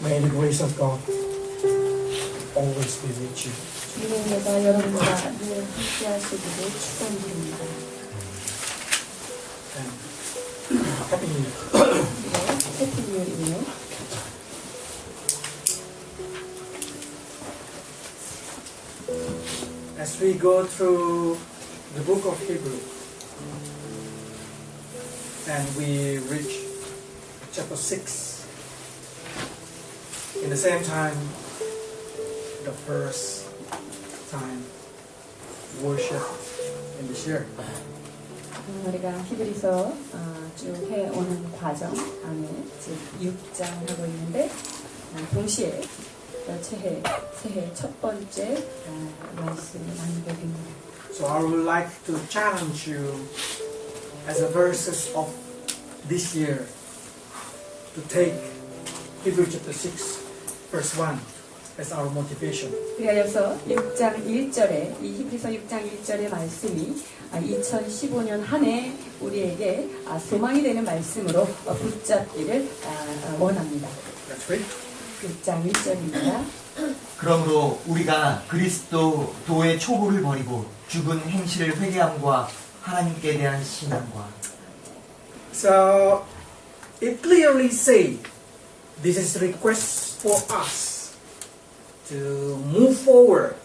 May the grace of God always be with you. 주님의 은혜가 여러분과 늘 함께 하시기를 축원드립니다. And Happy New Year. 네, 해피 뉴이요. As we go through the book of Hebrew and we reach chapter 6, in the same time, the first time worship in this year. 우리가 히브리서 쭉 해오는 과정 안에 지금 6장 하고 있는데 동시에 새해 첫 번째 말씀을 나누게 됩니다. So I would like to challenge you as the verses of this year to take Hebrew chapter 6 verse 1 as our motivation. 그래서 6장 1절에 이 히브리서 6장 1절의 말씀이 2015년 한 해 우리에게 소망이 되는 말씀으로 붙잡기를 원합니다. Let's read. 6장 1절입니다. 그러므로 우리가 그리스도의 초보를 버리고 죽은 행실을 회개함과 하나님께 대한 신앙과 So it clearly say this is request for us to move forward,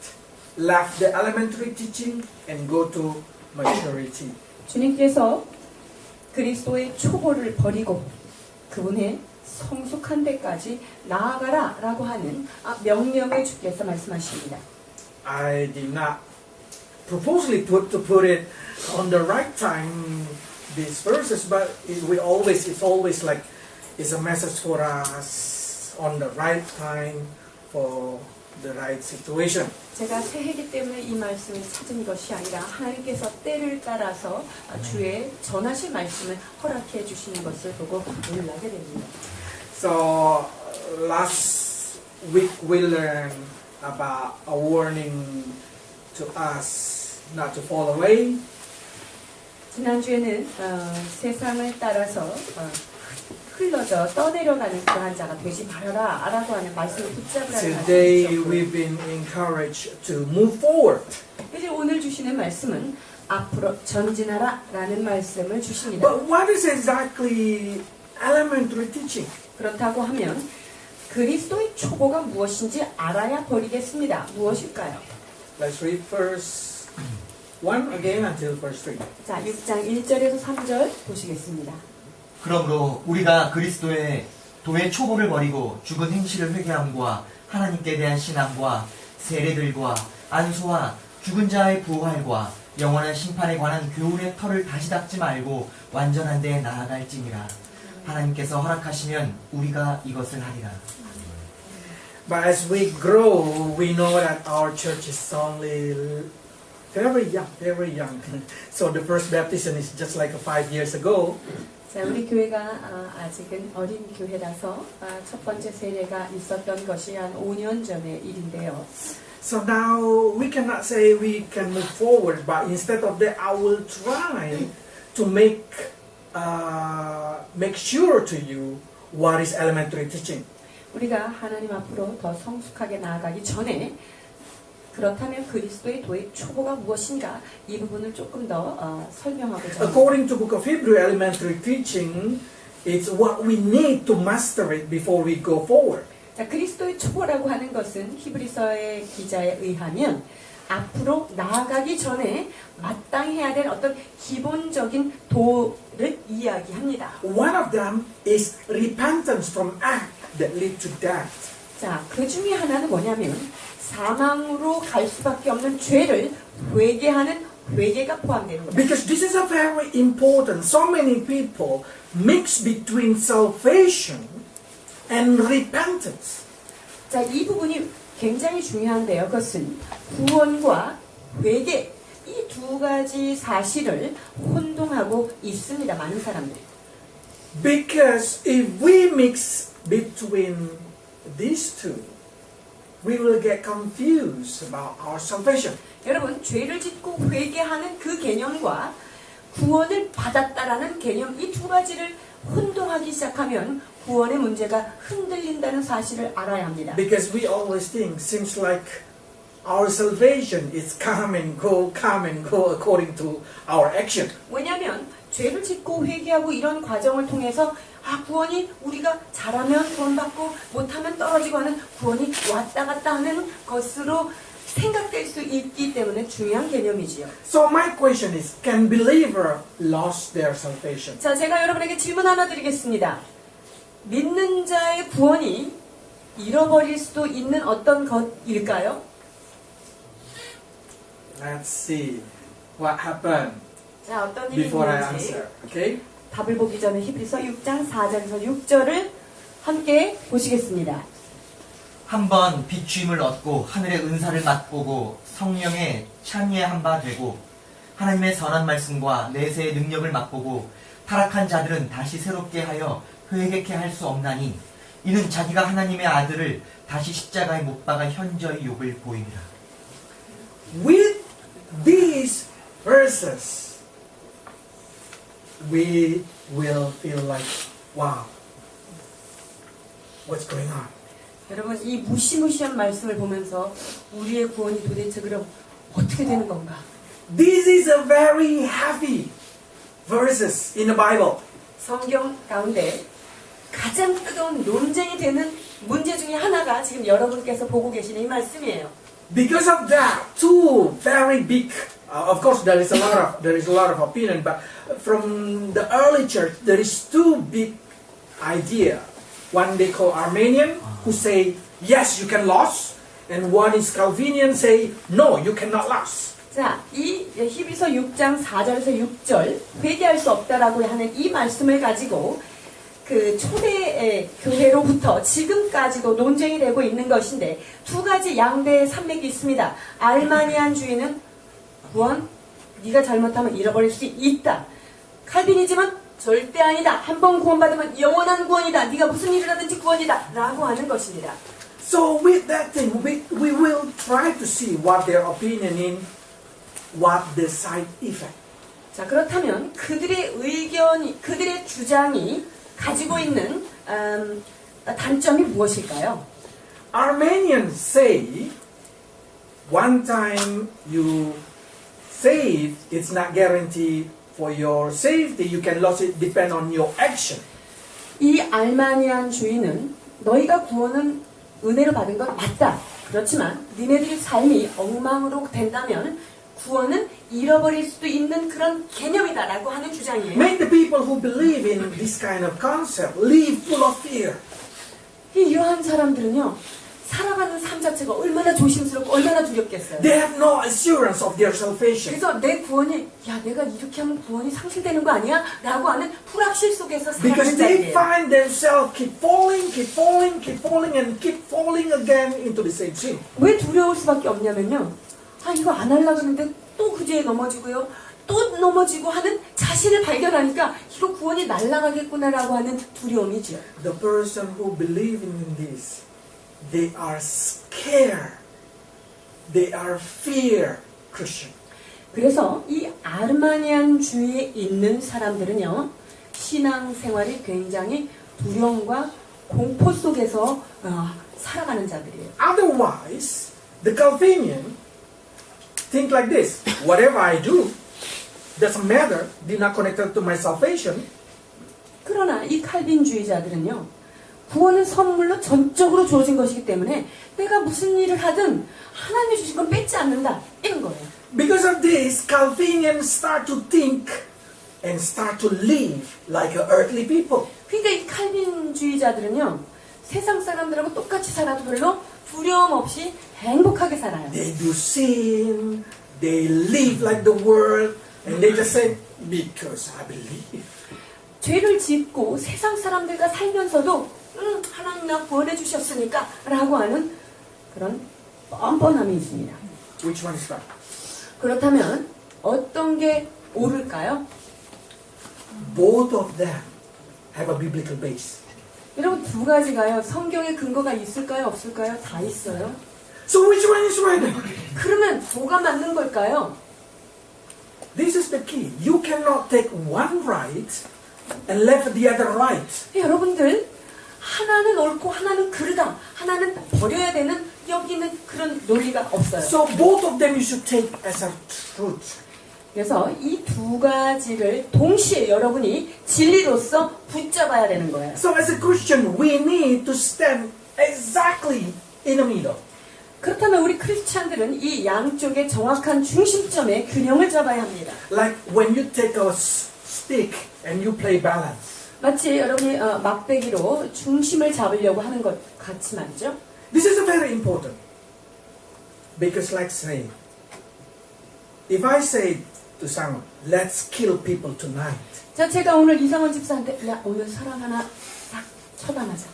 left the elementary teaching and go to maturity. 주님께서 그리스도의 초보를 버리고 그분의 성숙한 데까지 나아가라 라고 하는 명령을 주께서 말씀하십니다. I did not purposely put it on the right time these verses, but it's always like it's a message for us on the right time for the right situation. 제가 새해기 때문에 이 말씀을 찾은 것이 아니라 하나님께서 때를 따라서 주의 전하실 말씀을 허락해 주시는 것을 보고 놀라게 됩니다. So last week we learned about a warning to us not to fall away. 지난주에는 세상을 따라서 흘러져 떠내려가는 그러한 자가 되지 말아라 라고 하는 말씀을 붙잡으라는 Today 말씀이었고 we've been encouraged to move forward. 이제 오늘 주시는 말씀은 앞으로 전진하라 라는 말씀을 주십니다. But what is exactly elementary teaching? 그렇다고 하면 그리스도의 초보가 무엇인지 알아야 버리겠습니다. 무엇일까요? Let's read verse 1 again until verse 3. 자, 6장 1절에서 3절 보시겠습니다. 그러므로 우리가 그리스도의 초보를 버리고 죽은 행실을 회개함과 하나님께 대한 신앙과 세례들과 안수와 죽은 자의 부활과 영원한 심판에 관한 교훈의 털을 다시 닦지 말고 완전한 데에 나아갈지니라. 하나님께서 허락하시면 우리가 이것을 하리라. But as we grow, we know that our church is only very young, very young. So the first baptism is just like 5 years ago. 자, 우리 교회가 아직은 어린 교회라서 첫 번째 세례가 있었던 것이 한 5년 전의 일인데요. So now we cannot say we can move forward, but instead of that, I will try to make sure to you what is elementary teaching. 우리가 하나님 앞으로 더 성숙하게 나아가기 전에 그렇다면 그리스도의 도의 초보가 무엇인가 이 부분을 조금 더 설명하고자 합니다. According to Book of Hebrew, elementary teaching is what we need to master it before we go forward. 자, 그리스도의 초보라고 하는 것은 히브리서의 기자에 의하면 앞으로 나아가기 전에 마땅해야 될 어떤 기본적인 도를 이야기합니다. One of them is repentance from act that lead to death. 자, 그 중에 하나는 뭐냐면 사망으로 갈 수밖에 없는 죄를 회개하는 회개가 포함되는 겁니다. Because this is a very important. So many people mix between salvation and repentance. 자, 이 부분이 굉장히 중요한데요. 그것은 구원과 회개 이 두 가지 사실을 혼동하고 있습니다. 많은 사람들이. Because if we mix between these two, we will get confused about our salvation. 여러분, 죄를 짓고 회개하는 그 개념과 구원을 받았다라는 개념 이 두 가지를 혼동하기 시작하면 구원의 문제가 흔들린다는 사실을 알아야 합니다. Because we always think, seems like our salvation is come and go according to our action. 왜냐하면 죄를 짓고 회개하고 이런 과정을 통해서 구원이 우리가 잘하면 구원받고 못하면 떨어지고 하는 구원이 왔다 갔다 하는 것으로 생각될 수 있기 때문에 중요한 개념이지요. So my question is, can believer lose their salvation? 자, 제가 여러분에게 질문 하나 드리겠습니다. 믿는 자의 구원이 잃어버릴 수도 있는 어떤 것일까요? Let's see what happened 자, 어떤 일이 before I 있는지 answer. Okay? 답을 보기 전에 히브리서 6장 4절에서 6절을 함께 보시겠습니다. 한번 비추임을 얻고 하늘의 은사를 맛보고 성령의 참여한 바 되고 하나님의 선한 말씀과 내세의 능력을 맛보고 타락한 자들은 다시 새롭게 하여 회개케 할 수 없나니 이는 자기가 하나님의 아들을 다시 십자가에 못 박아 현저히 욕을 보이니라. With these verses, we will feel like, wow, what's going on? 여러분, 이 무시무시한 말씀을 보면서 우리의 구원이 도대체 그럼 어떻게 되는 건가? This is a very heavy verses in the Bible. 성경 가운데 가장 뜨거운 논쟁이 되는 문제 중에 하나가 지금 여러분께서 보고 계시는 이 말씀이에요. Because of that, two very big. Of course, there is a lot of opinion, but from the early church, there is two big idea. One they call Armenian, who say yes, you can lose, and one is Calvinian, say no, you cannot lose. 자, 이 히브리서 6장 4절에서 6절 회개할 수 없다라고 하는 이 말씀을 가지고 그 초대 교회로부터 지금까지도 논쟁이 되고 있는 것인데 두 가지 양대의 산맥이 있습니다. 알마니안 주의는 구원, 네가 잘못하면 잃어버릴 수 있다. 칼빈이즘은 절대 아니다. 한 번 구원받으면 영원한 구원이다. 네가 무슨 일을 하든지 구원이다. 라고 하는 것입니다. So with that thing, we will try to see what their opinion in, what the side effect. 자, 그렇다면 그들의 의견이, 그들의 주장이 가지고 있는 단점이 무엇일까요? Armenians say, one time you save, it's not guaranteed for your safety. You can lose it depend on your action. 이 알마니안 주의는 너희가 구원은 은혜로 받은 건 맞다. 그렇지만 니네들의 삶이 엉망으로 된다면 구원은 잃어버릴 수도 있는 그런 개념이다라고 하는 주장이에요. Make the people who believe in this kind of concept live full of fear. 이러한 사람들은요, 살아가는 삶 자체가 얼마나 조심스럽고 얼마나 두렵겠어요. They have no assurance of their salvation. 그래서 내 구원이, 야, 내가 이렇게 하면 구원이 상실되는 거 아니야? 라고 하는 불확실 속에서 Because 살아가는 they 자리예요. find themselves keep falling, and keep falling again into the same sin. 왜 두려울 수밖에 없냐면요. 이거 안 하려고 했는데 또 그 죄에 넘어지고요. 또 넘어지고 하는 자신을 발견하니까 이거 구원이 날아가겠구나라고 하는 두려움이죠. The person who believes in this, they are scared. They are fear Christian. 그래서 이 아르마니안 주의에 있는 사람들은요. 신앙생활이 굉장히 두려움과 공포 속에서 살아가는 자들이에요. Otherwise, the Calvinian think like this: whatever I do doesn't matter. They're not connected to my salvation. 그러나 이 칼빈주의자들은요. 구원은 선물로 전적으로 주어진 것이기 때문에 내가 무슨 일을 하든 하나님이 주신 건 뺏지 않는다. 이런 거예요. Because of this, Calvinians start to think and start to live like earthly people. 그러니까 이 칼빈주의자들은요. 세상 사람들하고 똑같이 살아도 별로 두려움 없이 행복하게 살아요. They do sin, they live like the world, and they just say, because I believe. 죄를 짓고 세상 사람들과 살면서도 하나님 나 구원해 주셨으니까 라고 하는 그런 뻔뻔함이 있습니다. Which one is that? 그렇다면 어떤 게 옳을까요? Both of them have a biblical base. 여러분 두 가지가요. 성경에 근거가 있을까요? 없을까요? 다 있어요. So which one is right? 그러면 뭐가 맞는 걸까요? This is the key. You cannot take one right and left the other right. 여러분들 하나는 옳고 하나는 그르다, 하나는 버려야 되는 여기는 그런 논리가 없어요. So both of them you should take as a truth. 그래서 이 두 가지를 동시에 여러분이 진리로서 붙잡아야 되는 거예요. So as a Christian, we need to stand exactly in the middle. 그렇다면 우리 크리스찬들은 이 양쪽의 정확한 중심점에 균형을 잡아야 합니다. Like when you take a stick and you play balance. 마치 여러분이 막대기로 중심을 잡으려고 하는 것 같이 말이죠. This is very important. Because like say, if I say to someone, let's kill people tonight. 자, 제가 오늘 이상원 집사한테 야, 오늘 사람 하나 딱 처단하자.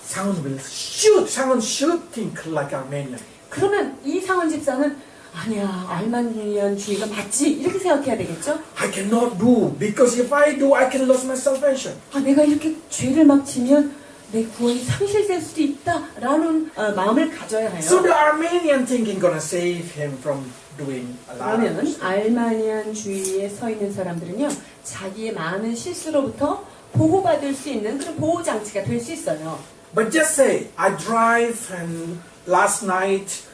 Someone will shoot. Someone shooting like Armenian. 그러면 이상원 집사는 아니야, 알마니안주의가 맞지? 이렇게 생각해야 되겠죠? I cannot do because if I do, I can lose my salvation. 아, 내가 이렇게 죄를 막 지면 내 구원이 상실될 수도 있다라는 마음을 가져야 해요. So the Armenian thinking gonna save him from doing a lot of 그러면 mistakes. 알마니안주의에 서 있는 사람들은요, 자기의 많은 실수로부터 보호받을 수 있는 그런 보호 장치가 될 수 있어요. But just say I drive and last night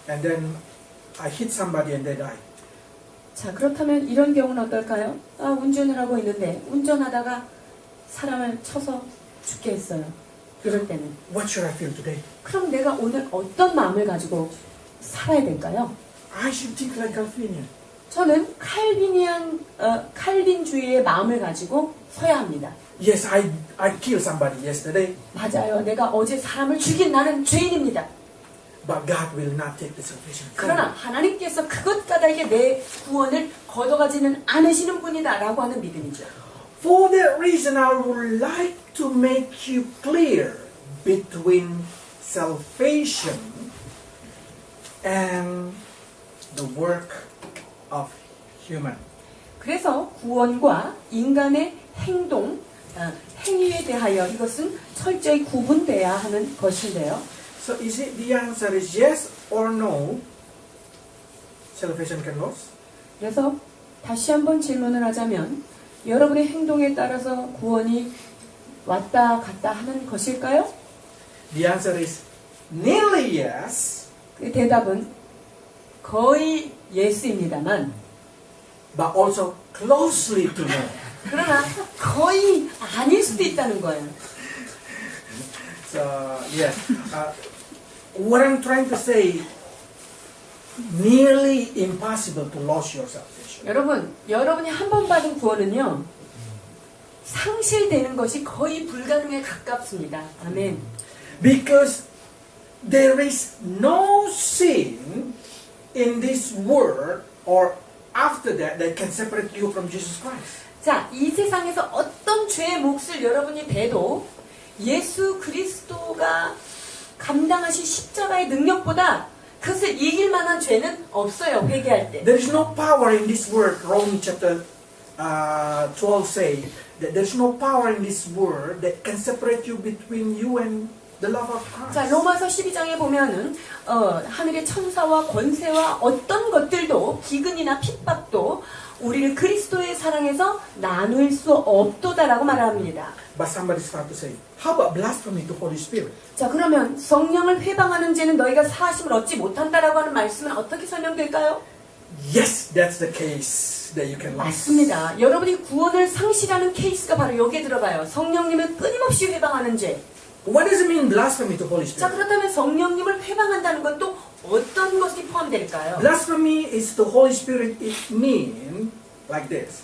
and then I hit somebody and they die. 자, 그렇다면 이런 경우는 어떨까요? 아, 운전을 하고 있는데 운전하다가 사람을 쳐서 죽게 했어요. 이럴 때는. What should I feel today? 그럼 내가 오늘 어떤 마음을 가지고 살아야 될까요? I should think like Calvinian. 저는 칼빈주의의 마음을 가지고 서야 합니다. Yes, I killed somebody yesterday, 맞아요. 내가 어제 사람을 죽인 나는 죄인입니다. but God will not take the salvation from me. 그러나 하나님께서 그것 까닭에 내 구원을 걷어가지는 않으시는 분이다 라고 하는 믿음이죠. For that reason, I would like to make you clear between salvation and the work of human. 그래서 구원과 인간의 행동, 행위에 대하여 이것은 철저히 구분돼야 하는 것인데요. So is it the answer is yes or no? Salvation can lose? 그래서 다시 한번 질문을 하자면 여러분의 행동에 따라서 구원이 왔다 갔다 하는 것일까요? The answer is nearly yes, 그 대답은 거의 예스입니다만 but also closely to no. 그러나 거의 아닐 수도 있다는 거예요. So yes, what I'm trying to say, nearly impossible to lose your salvation. 여러분이 한 번 받은 구원은요 상실되는 것이 거의 불가능에 가깝습니다. 아멘. Because there is no sin in this world or after that can separate you from Jesus Christ. 자, 이 세상에서 어떤 죄의 몫을 여러분이 대도 예수 그리스도가 감당하신 십자가의 능력보다 그것을 이길 만한 죄는 없어요. 회개할 때. There is no power in this world. Romans chapter 12 say that there is no power in this world that can separate you between you and the love of Christ. 자, 로마서 12장에 보면은 하늘의 천사와 권세와 어떤 것들도 기근이나 핍박도 우리를 그리스도의 사랑에서 나눌 수 없도다라고 말합니다. But somebody start to say, how about blasphemy to Holy Spirit? 자, 그러면 성령을 회방하는 죄는 너희가 사하심을 얻지 못한다라고 하는 말씀은 어떻게 설명될까요? Yes, that's the case that you can lose. 맞습니다. 여러분이 구원을 상실하는 케이스가 바로 여기에 들어가요. 성령님을 끊임없이 회방하는 죄. What does it mean blasphemy to Holy 자, Spirit? 그렇다면 성령님을 회방한다는 건 또 어떤 것이 포함될까요? Blasphemy is to Holy Spirit. It means like this.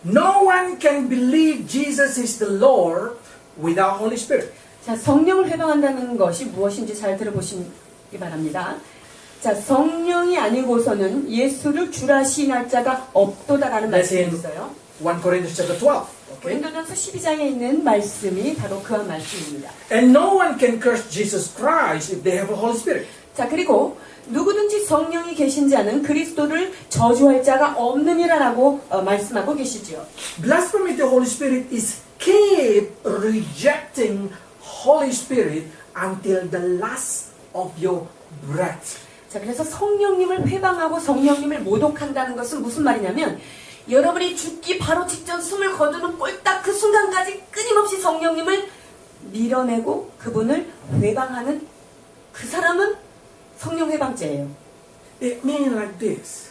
No one can believe Jesus is the Lord without Holy Spirit. 자, 성령을 회방한다는 것이 무엇인지 잘 들어보시기 바랍니다. 자, 성령이 아니고서는 예수를 주라 시인할 자가 없도다라는 말씀이 있어요. 1 Corinthians chapter 12. Okay? 고린도전서 12장에 있는 말씀이 바로 그한 말씀입니다. And no one can curse Jesus Christ if they have a Holy Spirit. 자, 그리고 누구든지 성령이 계신 자는 그리스도를 저주할 자가 없느니라라고 말씀하고 계시죠. Blasphemy to Holy Spirit is keep rejecting Holy Spirit until the last of your breath. 자, 그래서 성령님을 회방하고 성령님을 모독한다는 것은 무슨 말이냐면 여러분이 죽기 바로 직전 숨을 거두는 꼴딱 그 순간까지 끊임없이 성령님을 밀어내고 그분을 회방하는 그 사람은 성령 회방죄예요. It means like this.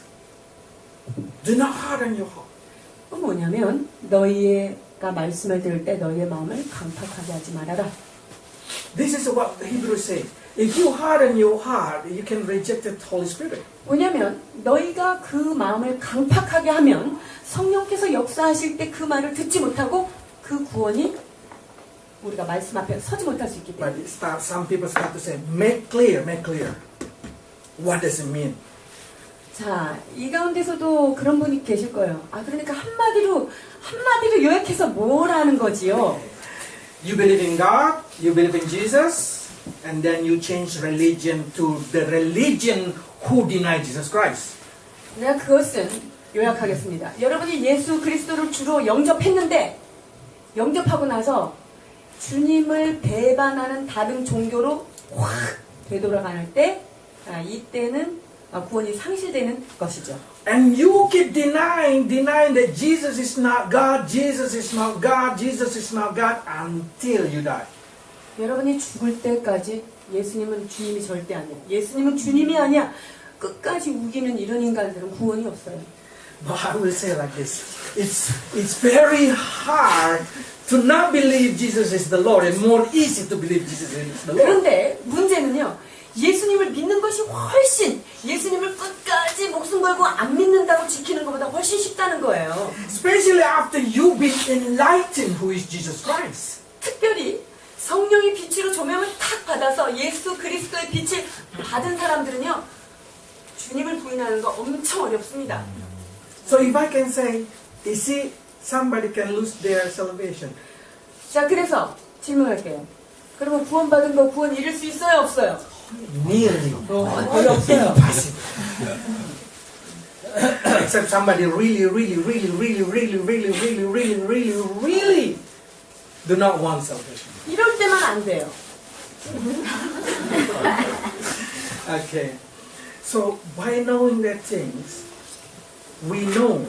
Do not harden your heart. 뭐냐면 너희가 말씀을 들을 때 너희의 마음을 강팍하게 하지 말아라. This is what the Hebrews say. If you harden your heart, you can reject the Holy Spirit. 왜냐면 너희가 그 마음을 강팍하게 하면 성령께서 역사하실 때 그 말을 듣지 못하고 그 구원이 우리가 말씀 앞에 서지 못할 수 있기 But 때문에. some people start to say, make clear. What does it mean? 자, 이 가운데서도 그런 분이 계실 거예요. 아, 그러니까 한마디로 요약해서 뭐라는 거지요? You believe in God, you believe in Jesus, and then you change religion to the religion who deny Jesus Christ. 내가 그것은 요약하겠습니다. 여러분이 예수 그리스도를 주로 영접했는데 영접하고 나서 주님을 배반하는 다른 종교로 확 되돌아갈 때 이때는 구원이 상실되는 것이죠. And you keep denying that Jesus is not God, Jesus is not God, Jesus is not God until you die. 여러분이 죽을 때까지 예수님은 주님이 절대 아니야. 예수님은 주님이 아니야. 끝까지 우기는 이런 인간들은 구원이 없어요. But I will say like this. It's very hard to not believe Jesus is the Lord and more easy to believe Jesus is the Lord. 그런데 문제는요. 예수님을 믿는 것이 훨씬 예수님을 끝까지 목숨 걸고 안 믿는다고 지키는 것보다 훨씬 쉽다는 거예요. Especially after you've been enlightened who is Jesus Christ. 특별히 성령의 빛으로 조명을 탁 받아서 예수 그리스도의 빛을 받은 사람들은요. 주님을 부인하는 거 엄청 어렵습니다. So if I can say, is it somebody can lose their salvation? 자, 그래서 질문할게요. 그러면 구원받은 거 구원 잃을 수 있어요, 없어요? Nearly. 거의 없어요. Impossible. Except somebody really do not want salvation. 이럴 때만 안 돼요. Okay. So by knowing that things, we know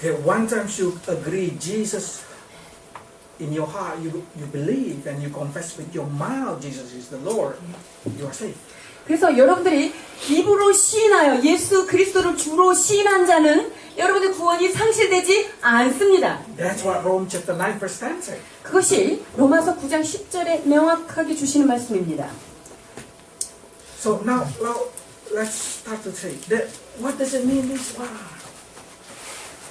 that one time you agree Jesus in your heart, you believe and you confess with your mouth Jesus is the Lord, you are saved. 그래서 여러분들이 입으로 시인하여 예수 그리스도를 주로 시인한 자는 여러분의 구원이 상실되지 않습니다. That's what Rome chapter 9 verse 10 says. 그것이 로마서 9장 10절에 명확하게 주시는 말씀입니다. So now let's start to say that what does it mean this one?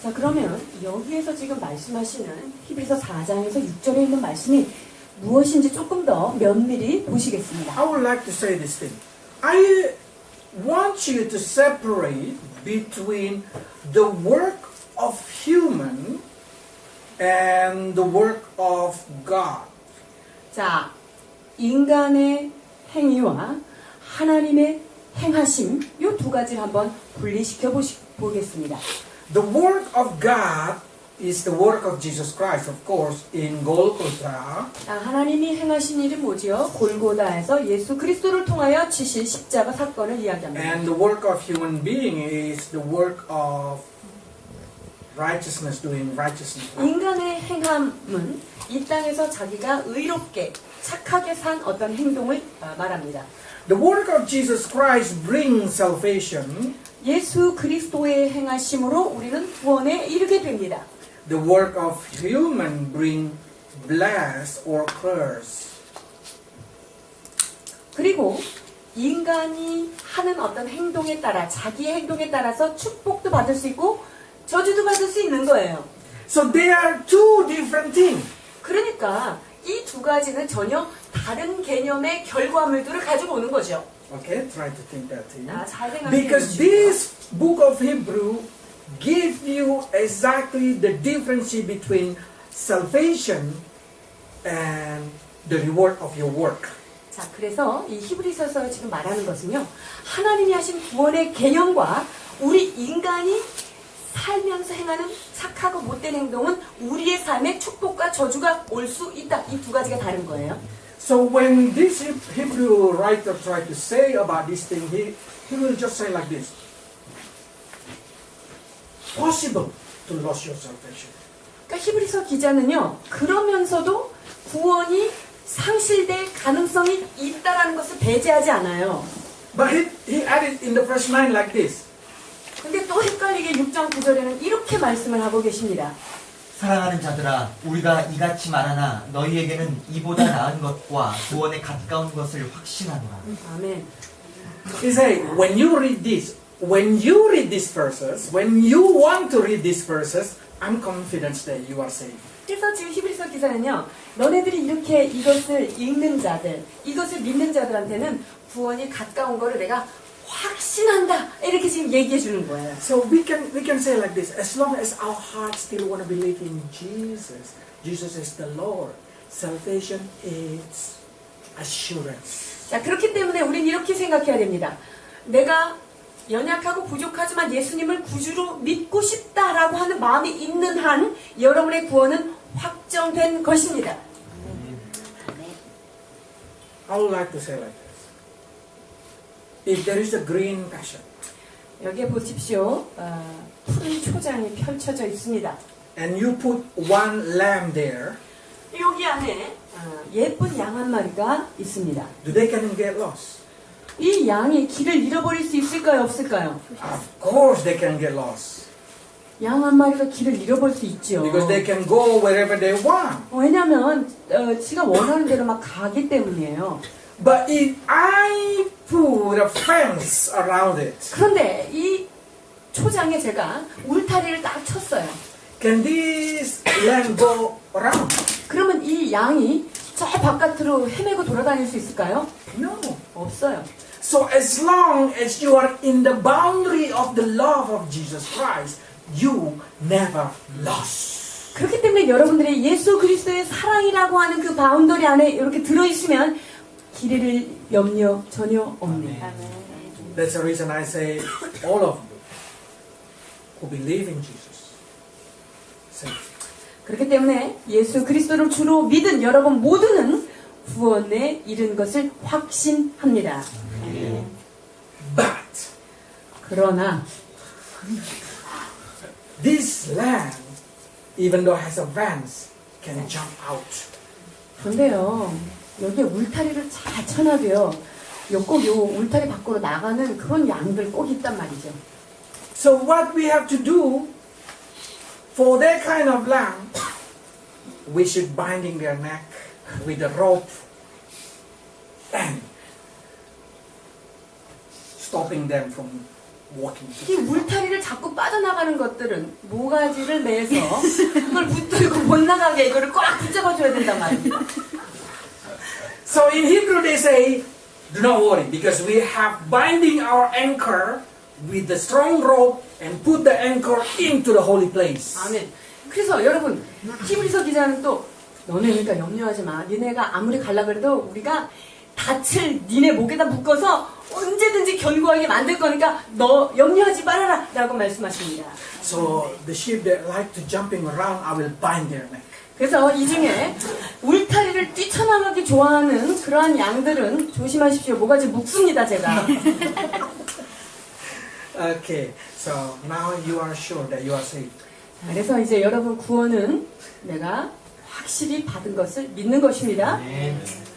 자, 그러면 여기에서 지금 말씀하시는 히브리서 4장에서 6절에 있는 말씀이 무엇인지 조금 더 면밀히 보시겠습니다. I would like to say this thing. I want you to separate between the work of human and the work of God. 자, 인간의 행위와 하나님의 행하심 이 두 가지를 한번 분리시켜 보겠습니다. The work of God is the work of Jesus Christ, of course, in Golgotha. 하나님이 행하신 일이 뭐지요? 골고다에서 예수 그리스도를 통하여 지신 십자가 사건을 이야기합니다. And the work of human being is the work of righteousness, doing righteousness. 인간의 행함은 이 땅에서 자기가 의롭게 착하게 산 어떤 행동을 말합니다. The work of Jesus Christ brings salvation. 예수 그리스도의 행하심으로 우리는 구원에 이르게 됩니다. The work of human bring bless or curse. 그리고 인간이 하는 어떤 행동에 따라 자기의 행동에 따라서 축복도 받을 수 있고 저주도 받을 수 있는 거예요. So they are two different things. 그러니까 이 두 가지는 전혀 다른 개념의 결과물들을 가지고 오는 거죠. Okay, try to think that thing. 잘 생각해 Because 보시고요. this book of Hebrew give you exactly the difference between salvation and the reward of your work. 자, 그래서 이 히브리서에서 지금 말하는 것은요. 하나님이 하신 구원의 개념과 우리 인간이 살면서 행하는 착하고 못된 행동은 우리의 삶에 축복과 저주가 올 수 있다. 이 두 가지가 다른 거예요. So when this Hebrew writer tried to say about this thing, he will just say like this. possible to lose your salvation. 그러니까 히브리서 기자는요, 그러면서도 구원이 상실될 가능성이 있다라는 것을 배제하지 않아요. But he added in the verse 9 like this. 근데 또 헷갈리게 6장 9절에는 이렇게 말씀을 하고 계십니다. 사랑하는 자들아, 우리가 이같이 말하나 너희에게는 이보다 나은 것과 구원에 가까운 것을 확신하노라. 아멘. He said, when you read these verses, when you want to read these verses, I'm confident that you are saved. 그래서 지금 히브리서 기사는요, 너네들이 이렇게 이것을 읽는 자들, 이것을 믿는 자들한테는 구원이 가까운 거를 내가 확신한다. 이렇게 지금 얘기해 주는 거예요. So we can say like this, as long as our hearts still want to believe in Jesus, Jesus is the Lord, salvation is assurance. 자, 그렇기 때문에 우린 이렇게 생각해야 됩니다. 내가 연약하고 부족하지만 예수님을 구주로 믿고 싶다라고 하는 마음이 있는 한 여러분의 구원은 확정된 것입니다. I would like to say like this. If there is a green passion, 여기에 보십시오. 푸른 초장이 펼쳐져 있습니다. and you put one lamb there, 여기 안에 예쁜 양 한 마리가 있습니다. do they can get lost? 이 양이 길을 잃어버릴 수 있을까요? 없을까요? Of course they can get lost. 양 한 마리가 길을 잃어버릴 수 있죠. Because they can go wherever they want. 왜냐하면 지가 원하는 대로 막 가기 때문이에요. But if I put a fence around it, 그런데 이 초장에 제가 울타리를 딱 쳤어요. can this lamb go around? 그러면 이 양이 저 바깥으로 헤매고 돌아다닐 수 있을까요? No. 없어요. So as long as you are in the boundary of the love of Jesus Christ, you never lost. 그렇기 때문에 여러분들이 예수 그리스도의 사랑이라고 하는 그 바운더리 안에 이렇게 들어있으면 길을 염려 전혀 없네. That's the reason I say all of you who believe in Jesus, saved. 그렇기 때문에 예수 그리스도를 주로 믿은 여러분 모두는 구원에 이른 것을 확신합니다. But 그러나 this lamb, even though it has a vans, can jump out. 근데요, 여기에 울타리를 잘 쳐놔도요, 꼭 요 울타리 밖으로 나가는 그런 양들 꼭 있단 말이죠. So what we have to do for that kind of lamb, we should binding their neck with a rope and stopping them from walking. 이 울타리를 자꾸 빠져나가는 것들은 모가지를 매서 그걸 붙들고 못 나가게 이거를 꽉 붙잡아줘야 된단 말입니다. So in Hebrew they say, do not worry, because we have binding our anchor with the strong rope and put the anchor into the holy place. 아멘. 그래서 여러분, 히브리서 기자는 또 너네 그러니까 염려하지 마. 니네가 아무리 갈라 그래도 우리가 닻을 니네 목에다 묶어서 언제든지 견고하게 만들 거니까 너 염려하지 말아라 라고 말씀하십니다. So the sheep that like to jumping around, I will bind their neck. 그래서 이 중에 울타리를 뛰쳐나가기 좋아하는 그러한 양들은 조심하십시오. 모가지 묶습니다, 제가. Okay, so now you are sure that you are saved. 그래서 이제 여러분 구원은 내가 확실히 받은 것을 믿는 것입니다.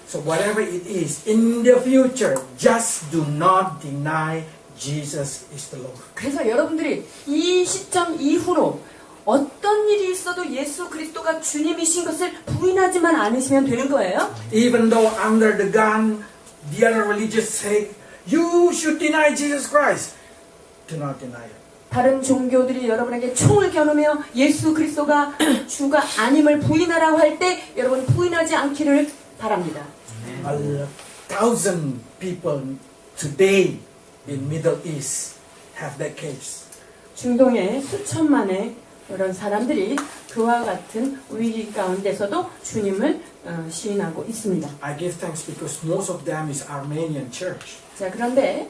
So whatever it is in the future, just do not deny Jesus is the Lord. 그래서 여러분들이 이 시점 이후로 어떤 일이 있어도 예수 그리스도가 주님이신 것을 부인하지만 않으시면 되는 거예요. Even though under the gun, the other religious say, you should deny Jesus Christ. Do not deny it. 다른 종교들이 여러분에게 총을 겨누며 예수 그리스도가 주가 아님을 부인하라고 할 때 여러분 부인하지 않기를 바랍니다. 1,000 people today in Middle East have that case. 중동의 수천만의 그런 사람들이 그와 같은 위기 가운데서도 주님을 시인하고 있습니다. I give thanks because most of them is Armenian church. 자, 그런데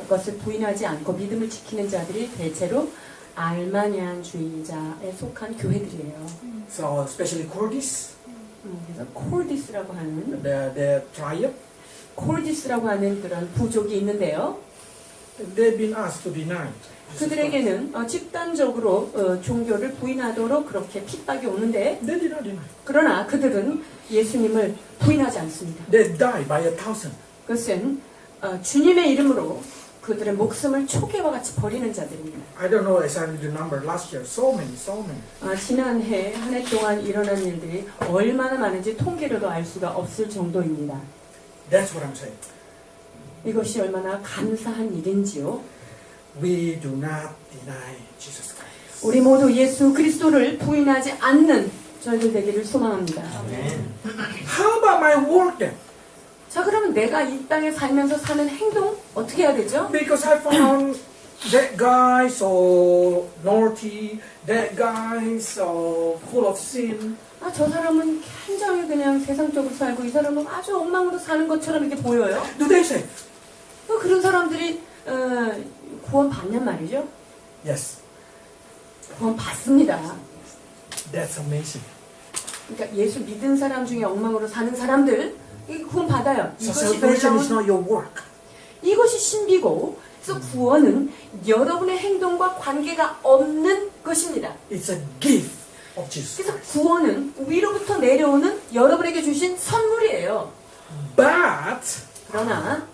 그것을 부인하지 않고 믿음을 지키는 자들이 대체로 알마니안주의자에 속한 교회들이에요. So especially Kurds, 그래서 콜디스라고 하는 the tribe. 콜디스라고 하는 그런 부족이 있는데요. they've been asked to deny. 그들에게는 집단적으로 종교를 부인하도록 그렇게 핍박이 오는데 They did not deny. 그러나 그들은 예수님을 부인하지 않습니다. They died by 1,000. 그것은 주님의 이름으로 그들의 목숨을 초계와 같이 버리는 자들입니다. I don't know exactly the number last year. So many. 지난해 한 해 동안 일어난 일들이 얼마나 많은지 통계로도 알 수가 없을 정도입니다. That's what I'm saying. 이것이 얼마나 감사한 일인지요. We do not deny Jesus Christ. 우리 모두 예수 그리스도를 부인하지 않는 저희들 되기를 소망합니다. 아멘. How about my work then? 자, 그러면 내가 이 땅에 살면서 사는 행동 어떻게 해야 되죠? Because I found that guy so naughty, that guy so full of sin. 저 사람은 굉장히 그냥 세상적으로 살고 이 사람은 아주 엉망으로 사는 것처럼 이렇게 보여요. Do they say? 그런 사람들이 구원 받냔 말이죠. Yes. 구원 받습니다. That's amazing. 그러니까 예수 믿은 사람 중에 엉망으로 사는 사람들 구원 받아요. So 이것이 salvation is 놀라운, not your work. 이것이 신비고, 그래서 구원은 여러분의 행동과 관계가 없는 것입니다. It's a gift of Jesus. 그래서 구원은 위로부터 내려오는 여러분에게 주신 선물이에요. But 그러나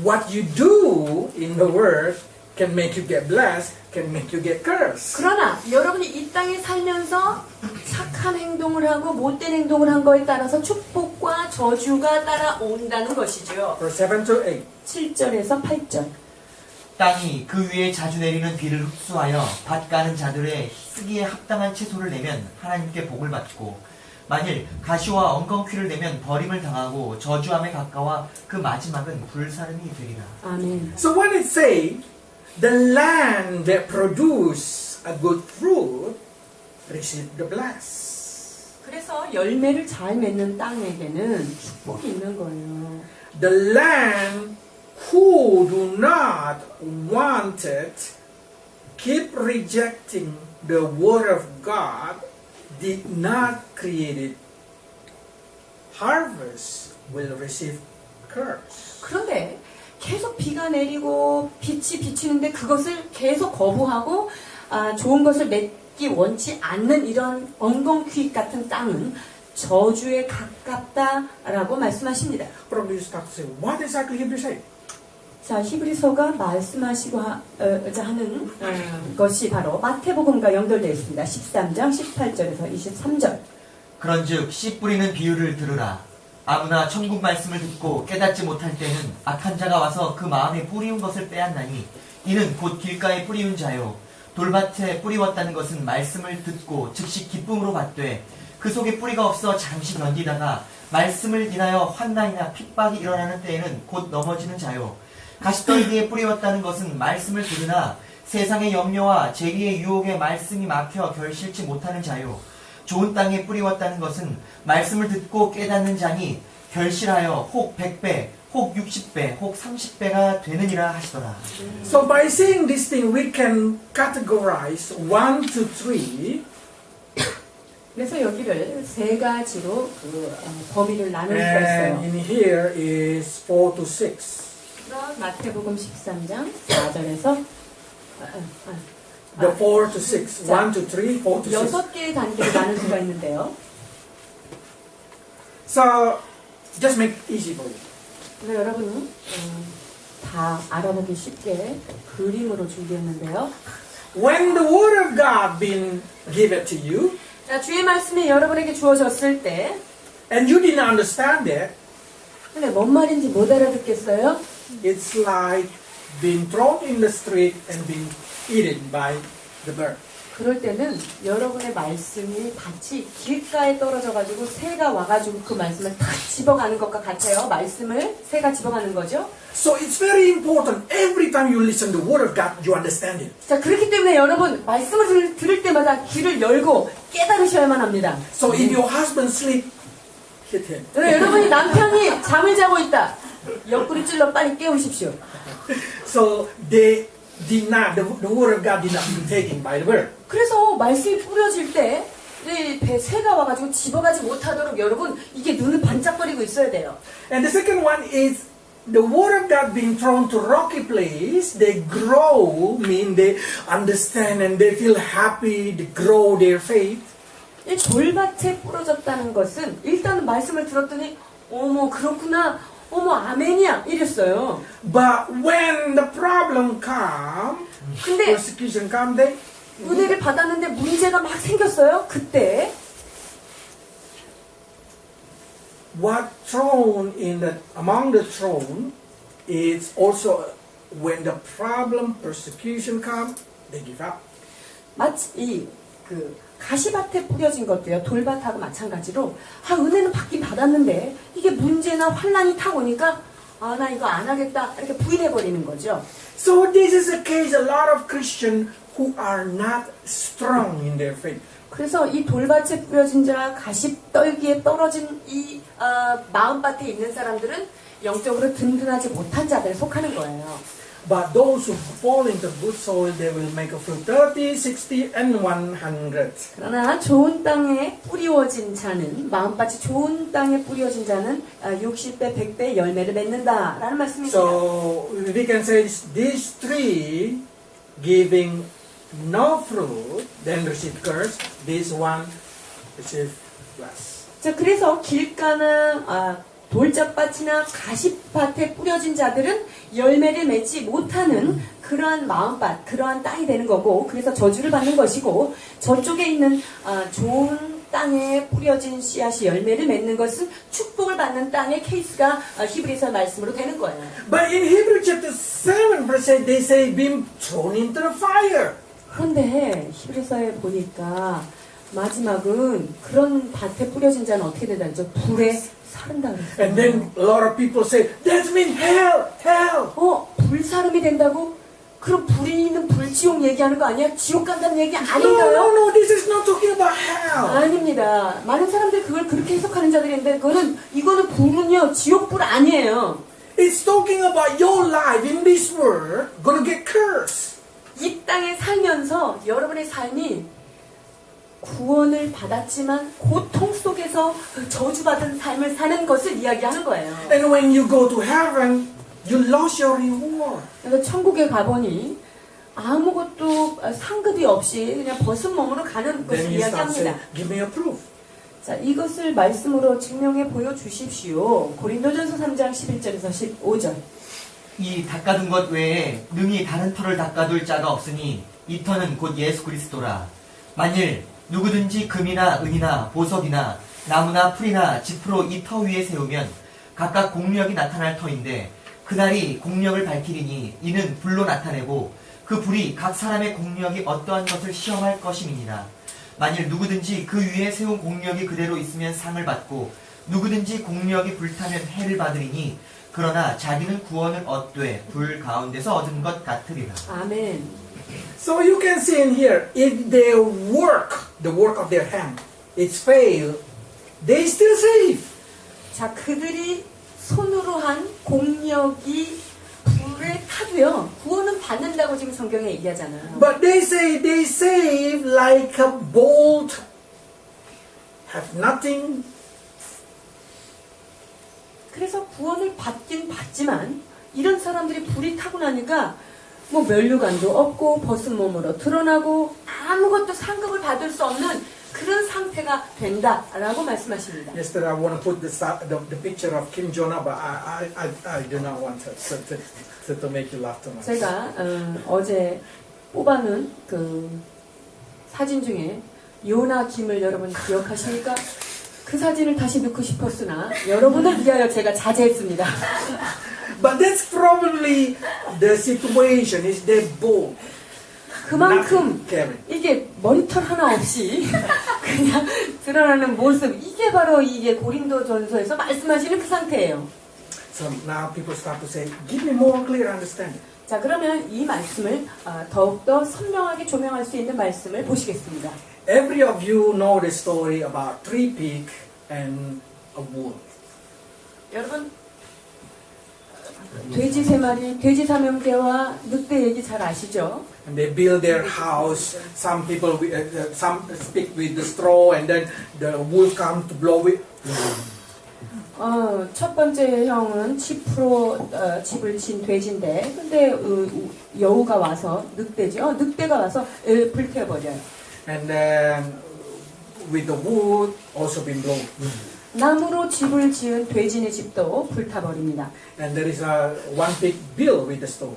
what you do in the world can make you get blessed, can make you get cursed. 그러나 여러분이 이 땅에 살면서 착한 행동을 하고 못된 행동을 한 거에 따라서 축복과 저주가 따라온다는 것이죠. Verse 7 to 8. 7절에서 8절. 땅이 그 위에 자주 내리는 비를 흡수하여 밭 가는 자들의 쓰기에 합당한 채소를 내면 하나님께 복을 받고, 만일 가시와 엉겅퀴를 내면 버림을 당하고 저주함에 가까워 그 마지막은 불사름이 되리라. 아멘. So when it say the land that produce a good fruit receive the bless. 그래서 열매를 잘 맺는 땅에게는 축복이 있는 거예요. The land who do not want it, keep rejecting the word of God, did not create it, harvest will receive curse. 그런데 계속 비가 내리고 빛이 비치는데 그것을 계속 거부하고 좋은 것을 맺기 원치 않는 이런 엉겅퀴 같은 땅은 저주에 가깝다라고 말씀하십니다. Probably you start to say, what exactly Hebrew say? 자, 히브리서가 말씀하시고자 하는 것이 바로 마태복음과 연결되어 있습니다. 13장 18절에서 23절. 그런즉 씨 뿌리는 비유를 들으라. 아무나 천국 말씀을 듣고 깨닫지 못할 때는 악한 자가 와서 그 마음에 뿌리운 것을 빼앗나니, 이는 곧 길가에 뿌리운 자요 돌밭에 뿌리웠다는 것은 말씀을 듣고 즉시 기쁨으로 받되 그 속에 뿌리가 없어 잠시 견디다가 말씀을 인하여 환난이나 핍박이 일어나는 때에는 곧 넘어지는 자요 가시떨기에 뿌리웠다는 것은 말씀을 들으나 세상의 염려와 재리의 유혹에 말씀이 막혀 결실치 못하는 자요 좋은 땅에 뿌리웠다는 것은 말씀을 듣고 깨닫는 자니 결실하여 혹 100배, 혹 60배, 혹 30배가 되느니라 하시더라. So by saying this thing, we can categorize 1 to 3. 그래서 여기를 세 가지로 범위를 나눌 수가 And 있어요. in here is 4 to 6. 그럼 마태복음 13장 4절에서 The 4 to 6. 1 to 3, 4 to 6. 6개의 단계로 나눌 수가 있는데요. So just make it easy for you. 그래서 여러분 다 알아보기 쉽게 그림으로 준비했는데요. When the word of God been given to you, 자, 주의 말씀이 여러분에게 주어졌을 때 and you didn't understand it, 근데 뭔 말인지 못 알아듣겠어요? it's like being thrown in the street and being eaten by the bird. 그럴 때는 여러분의 말씀이 같이 길가에 떨어져가지고 새가 와가지고 그 말씀을 탁 집어가는 것과 같아요. 말씀을 새가 집어가는 거죠. So it's very important every time you listen to the word of God, you understand it. 자, 그렇기 때문에 여러분 말씀을 들을 때마다 귀를 열고 깨달으셔야만 합니다. So if your husband sleep, hit him. 여러분이 남편이 잠을 자고 있다. 옆구리 찔러 빨리 깨우십시오. So they did not, the word of God did not be taken by the bird. 그래서 말씀이 뿌려질 때 배 새가 와가지고 집어가지 못하도록 여러분 이게 눈을 반짝거리고 있어야 돼요. And the second one is the word of God being thrown to rocky place, they grow, mean they understand and they feel happy, they grow their faith. 이 돌밭에 부러졌다는 것은 일단 말씀을 들었더니 어머 그렇구나 어머 아멘이야 이랬어요. But when the problem come, 근데 persecution come, they 은혜를 받았는데 문제가 막 생겼어요. 그때 what thrown in the among the throne is also when the problem persecution come, they give up. 마치 그 가시밭에 뿌려진 것도요. 돌밭하고 마찬가지로 은혜는 받긴 받았는데 이게 문제나 환란이 타고 오니까 나 이거 안 하겠다 이렇게 부인해 버리는 거죠. So this is the case a lot of Christians who are not strong in their faith. 그래서 이 돌밭에 뿌려진 자, 가시떨기에 떨어진 이 마음밭에 있는 사람들은 영적으로 든든하지 못한 자들에 속하는 거예요. But those who fall into good soil, they will make a fruit 30, 60, and 100. 그러나 좋은 땅에 뿌리워진 자는 마음밭이 좋은 땅에 뿌려진 자는 60배, 100배 열매를 맺는다라는 말씀입니다. So we can say these three giving no fruit, then receive curse. This one receive bless. 자, 그래서 길가나 돌짝밭이나 가시밭에 뿌려진 자들은 열매를 맺지 못하는 그러한 마음밭, 그러한 땅이 되는 거고, 그래서 저주를 받는 것이고, 저쪽에 있는 좋은 땅에 뿌려진 씨앗이 열매를 맺는 것은 축복을 받는 땅의 케이스가 히브리서 말씀으로 되는 거예요. But in Hebrew chapter 7 verse 8, they say being thrown into the fire. 그런데 히브리서에 보니까 마지막은 그런 밭에 뿌려진 자는 어떻게 된다죠? 불에 사른다 그랬어요. And then a lot of people say, that means hell, hell. 불사름이 된다고? 그럼 불이 있는 불지옥 얘기하는 거 아니야? 지옥 간다는 얘기 No, 아닌가요? no, no, this is not talking about hell. 아닙니다. 많은 사람들이 그걸 그렇게 해석하는 자들이 있는데 이거는 불은요 지옥불 아니에요. It's talking about your life in this world gonna get cursed. 이 땅에 살면서 여러분의 삶이 구원을 받았지만 고통 속에서 저주받은 삶을 사는 것을 이야기하는 거예요. And when you go to heaven, you lost your reward. 그래서 천국에 가보니 아무것도 상급이 없이 그냥 벗은 몸으로 가는 것을 Then you start saying, 이야기합니다. give me a proof. 자, 이것을 말씀으로 증명해 보여주십시오. 고린도전서 3장 11절에서 15절. 이 닦아둔 것 외에 능히 다른 터를 닦아둘 자가 없으니 이 터는 곧 예수 그리스도라. 만일 누구든지 금이나 은이나 보석이나 나무나 풀이나 짚으로 이 터 위에 세우면 각각 공력이 나타날 터인데 그날이 공력을 밝히리니 이는 불로 나타내고 그 불이 각 사람의 공력이 어떠한 것을 시험할 것임이니라. 만일 누구든지 그 위에 세운 공력이 그대로 있으면 상을 받고 누구든지 공력이 불타면 해를 받으리니 그러나 자기는 구원을 얻되 불 가운데서 얻은 것 같으리라. 아멘. So you can see in here, if their work, the work of their hand, is failed, they still save. 자, 그들이 손으로 한 공력이 불에 타도요. 구원은 받는다고 지금 성경에 얘기하잖아요. But they say they save like a bolt, have nothing. 그래서 구원을 받긴 받지만 이런 사람들이 불이 타고 나니까 뭐 면류관도 없고 벗은 몸으로 드러나고 아무것도 상급을 받을 수 없는 그런 상태가 된다라고 말씀하십니다. Yesterday I want to put the picture of Kim Jonah, but I do not want to make you laugh too much. 제가 어제 뽑아놓은 그 사진 중에 요나 김을 여러분 기억하십니까? 그 사진을 다시 넣고 싶었으나 여러분을 위하여 제가 자제했습니다. But that's probably the situation. Is they bold. 그만큼 Caring. 이게 머리털 하나 없이 그냥 드러나는 모습 이게 바로 이게 고린도전서에서 말씀하시는 그 상태예요. So now people start to say, give me more clear understanding. 자, 그러면 이 말씀을 더욱더 선명하게 조명할 수 있는 말씀을 보시겠습니다. Every of you know the story about three pigs and a wolf. 여러분 돼지 세 마리, 돼지 사명제와 늑대 얘기 잘 아시죠? And they build their house. Some people, some speak with the straw, and then the wolf comes to blow it. 첫 번째 형은 치프로 집을 진 돼지인데, 근데 여우가 와서 늑대죠. 늑대가 와서 불태워버려요. And then with the wood also been blown. 나무로 집을 지은 돼지의 집도 불타버립니다. And there is a one big bill with the stone.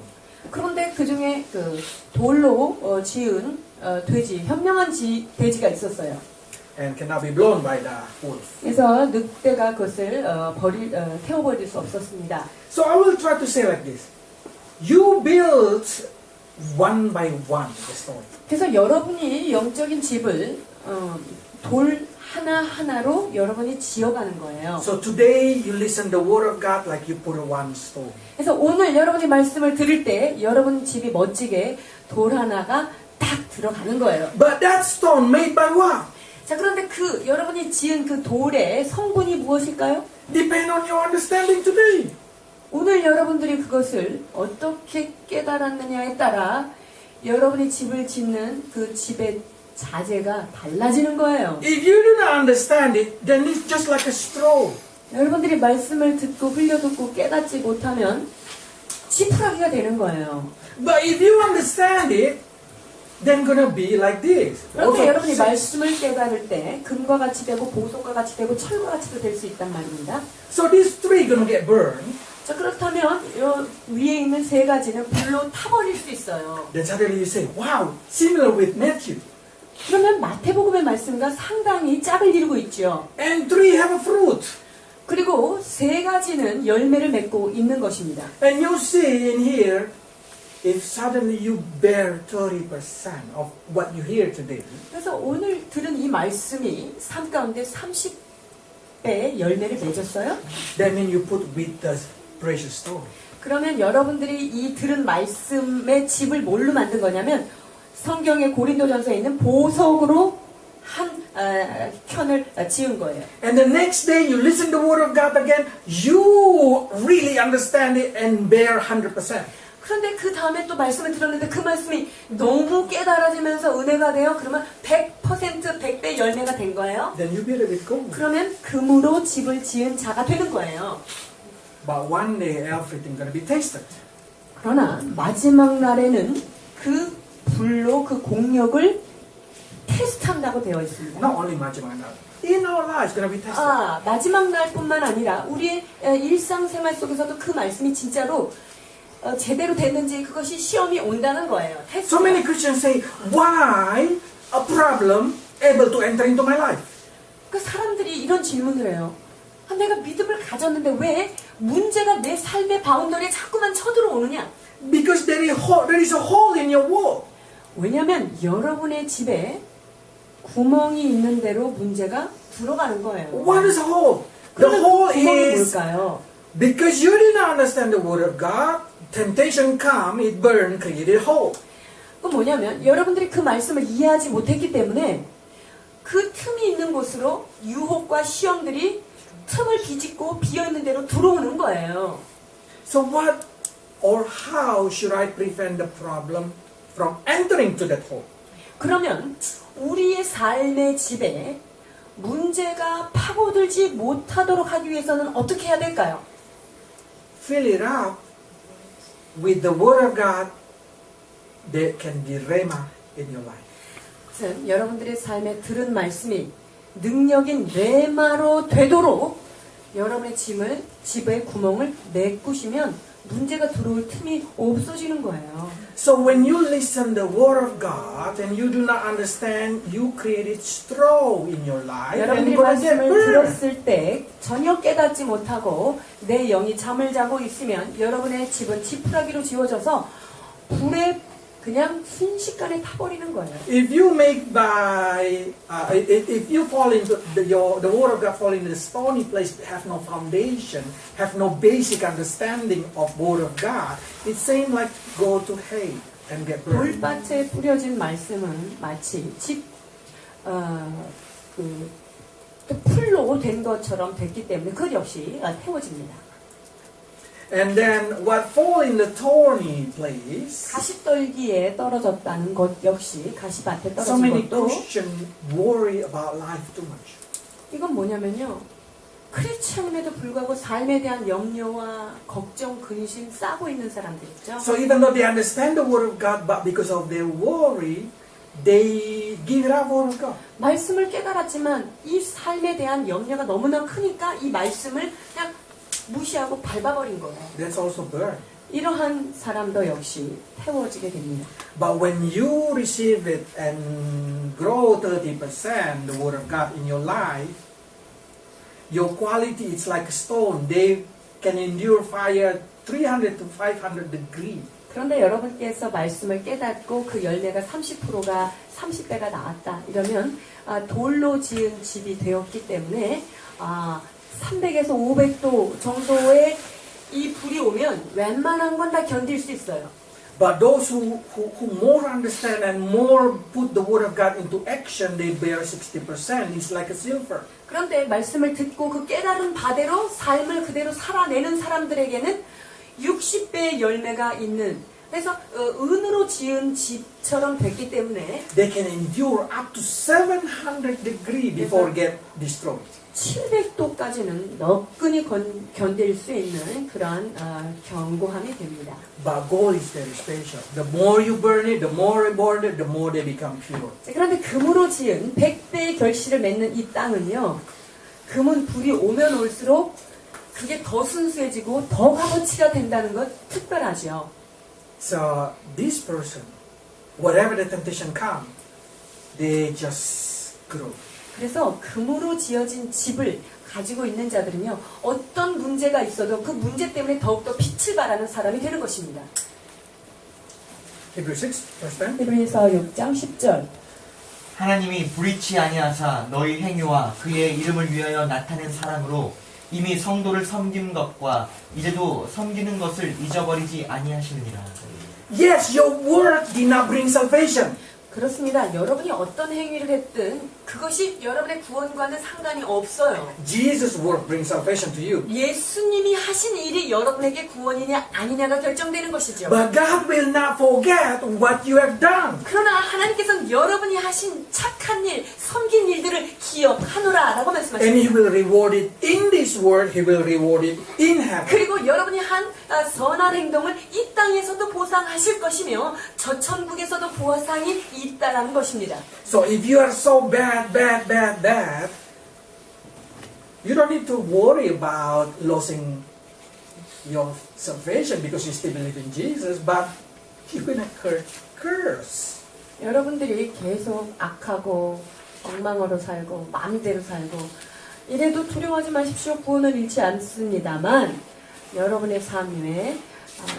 그런데 그 중에 그 돌로 지은 돼지, 현명한 돼지가 있었어요. And cannot be blown by the wolf. 그래서 늑대가 그것을 태워버릴 수 없었습니다. So I will try to say like this. You build one by one the stone. 그래서 여러분이 영적인 집을 돌 하나하나로 여러분이 지어가는 거예요. So today you listen the word of God like you put one stone. 그래서 오늘 여러분이 말씀을 들을 때 여러분 집이 멋지게 돌 하나가 딱 들어가는 거예요. But that stone made by what? 자, 그런데 여러분이 지은 그 돌의 성분이 무엇일까요? Depend on your understanding today. 오늘 여러분들이 그것을 어떻게 깨달았느냐에 따라 여러분이 집을 짓는 그 집의 자재가 달라지는 거예요. If you do not understand it, then it's just like a straw. 여러분들이 말씀을 듣고 흘려듣고 깨닫지 못하면 지푸라기가 되는 거예요. But if you understand it, then gonna be like this. 그런데 여러분이 말씀을 깨달을 때 금과 같이 되고 보석과 같이 되고 철과 같이도 될 수 있단 말입니다. So these three gonna get burned. 자, 그렇다면 요 위에 있는 세 가지는 불로 타버릴 수 있어요. Then suddenly you say, wow, similar with Matthew. 그러면 마태복음의 말씀과 상당히 짝을 이루고 있죠. And three have a fruit. 그리고 세 가지는 열매를 맺고 있는 것입니다. And you see in here, if suddenly you bear 30% of what you hear today, 그래서 오늘 들은 이 말씀이 삶 가운데 30배의 열매를 맺었어요. that means you put with the precious stone. 그러면 여러분들이 이 들은 말씀의 집을 뭘로 만든 거냐면 성경의 고린도전서에 있는 보석으로 한 켠을 지은 거예요. And the next day you listen to the word of God again, you really understand it and bear 100%. 그런데 그 다음에 또 말씀을 들었는데 그 말씀이 너무 깨달아지면서 은혜가 돼요. 그러면 100% 100배 열매가 된 거예요. Then you bear it with gold. 그러면 금으로 집을 지은 자가 되는 거예요. But one day everything gonna be tasted. 그러나 마지막 날에는 그 불로 그 공력을 테스트한다고 되어 있습니다. Not only 마지막 날. In our lives gonna be tested. 마지막 날뿐만 아니라 우리의 일상생활 속에서도 그 말씀이 진짜로 제대로 됐는지 그것이 시험이 온다는 거예요. So many Christians say, why a problem able to enter into my life? 그 사람들이 이런 질문을 해요. 내가 믿음을 가졌는데 왜 문제가 내 삶의 바운더리에 자꾸만 쳐들어오느냐? Because there is a hole in your wall. 왜냐하면 여러분의 집에 구멍이 있는 대로 문제가 들어가는 거예요. What is a hole? The 그러면 hole 구멍이 is 뭘까요? because you did not understand the word of God, temptation come, it burn, created hole. 그 뭐냐면 여러분들이 그 말씀을 이해하지 못했기 때문에 그 틈이 있는 곳으로 유혹과 시험들이 틈을 비집고 비어있는 대로 들어오는 거예요. So what or how should I prevent the problem from entering to that hole? 그러면 우리의 삶의 집에 문제가 파고들지 못하도록 하기 위해서는 어떻게 해야 될까요? Fill it up with the word of God that can be rhema in your life. 그것은 여러분들의 삶에 들은 말씀이 능력인 레마로 되도록 여러분의 집에 구멍을 메꾸시면 문제가 들어올 틈이 없어지는 거예요. So when you listen the word of God and you do not understand, you created straw in your life and 여러분들이 you're gonna get 말씀을 burned. 들었을 때 전혀 깨닫지 못하고 내 영이 잠을 자고 있으면 여러분의 집은 지푸라기로 지워져서 불에 그냥 순식간에 타버리는 거예요. If you make if you fall into the word of God fall into the stony place, have no foundation, have no basic understanding of word of God, it seems like go to hell and get burned. 돌밭에 뿌려진 말씀은 마치 풀로 된 것처럼 됐기 때문에 그 역시 태워집니다. And then what fall in the thorny place? 가시떨기에 떨어졌다는 것 역시 가시밭에 So many 떨어진 것도 Christians worry about life too much. 이건 뭐냐면요. 크리스천임에도 불구하고 삶에 대한 염려와 걱정, 근심 싸고 있는 사람들 있죠. So even though they understand the word of God, but because of their worry, they give up word of God. 말씀을 깨달았지만 이 삶에 대한 염려가 너무나 크니까 이 말씀을 그냥 무시하고 밟아버린 거예요. That's also burn. 이러한 사람도 역시 태워지게 됩니다. But when you receive it and grow 30% the word of God in your life, your quality is like a stone. They can endure fire 300 to 500 degrees. 그런데 여러분께서 말씀을 깨닫고 그 열매가 30%가 30배가 나왔다. 이러면 돌로 지은 집이 되었기 때문에 300에서 500도 정도의 이 불이 오면 웬만한 건 다 견딜 수 있어요. But those who more understand and more put the word of God into action, they bear 60%. It's like a silver. 그런데 말씀을 듣고 그 깨달은 바대로 삶을 그대로 살아내는 사람들에게는 60배의 열매가 있는, 그래서 은으로 지은 집처럼 됐기 때문에 They can endure up to 700 degrees before get destroyed. 700도까지는 너끈히 견딜 수 있는 그러한 견고함이 됩니다. But gold is very special. The more you burn it, the more you burn it, the more they become pure. 그런데 금으로 지은 100배의 결실을 맺는 이 땅은요, 금은 불이 오면 올수록 그게 더 순수해지고 더 값어치가 된다는 것 특별하죠. So this person, whatever the temptation come, they just grow. 그래서 금으로 지어진 집을 가지고 있는 자들은요, 어떤 문제가 있어도 그 문제 때문에 더욱더 빛을 발하는 사람이 되는 것입니다. Hebrews 6, verse 10. 히브리서 6장 10절. 하나님이 불의치 아니하사 너희 행위와 그의 이름을 위하여 나타낸 사랑으로 이미 성도를 섬긴 것과 이제도 섬기는 것을 잊어버리지 아니하시느니라. Yes, your work did not bring salvation. 그렇습니다. 여러분이 어떤 행위를 했든 그것이 여러분의 구원과는 상관이 없어요. Jesus' work brings salvation to you. 예수님이 하신 일이 여러분에게 구원이냐 아니냐가 결정되는 것이죠. But God will not forget what you have done. 그러나 하나님께서는 여러분이 하신 착한 일, 섬긴 일들을 기억하노라 라고 And 말씀하십니다. He will reward it in this world, He will reward it in heaven. 그리고 여러분이 한 선한 행동을 이 땅에서도 보상하실 것이며 저 천국에서도 보상이 있다라는 것입니다. So if you are so bad, you don't need to worry about losing your salvation because you still believe in Jesus, but you're going to curse. 여러분들이 계속 악하고 엉망으로 살고 마음대로 살고 이래도 두려워하지 마십시오. 구원은 잃지 않습니다만 여러분의 삶 위에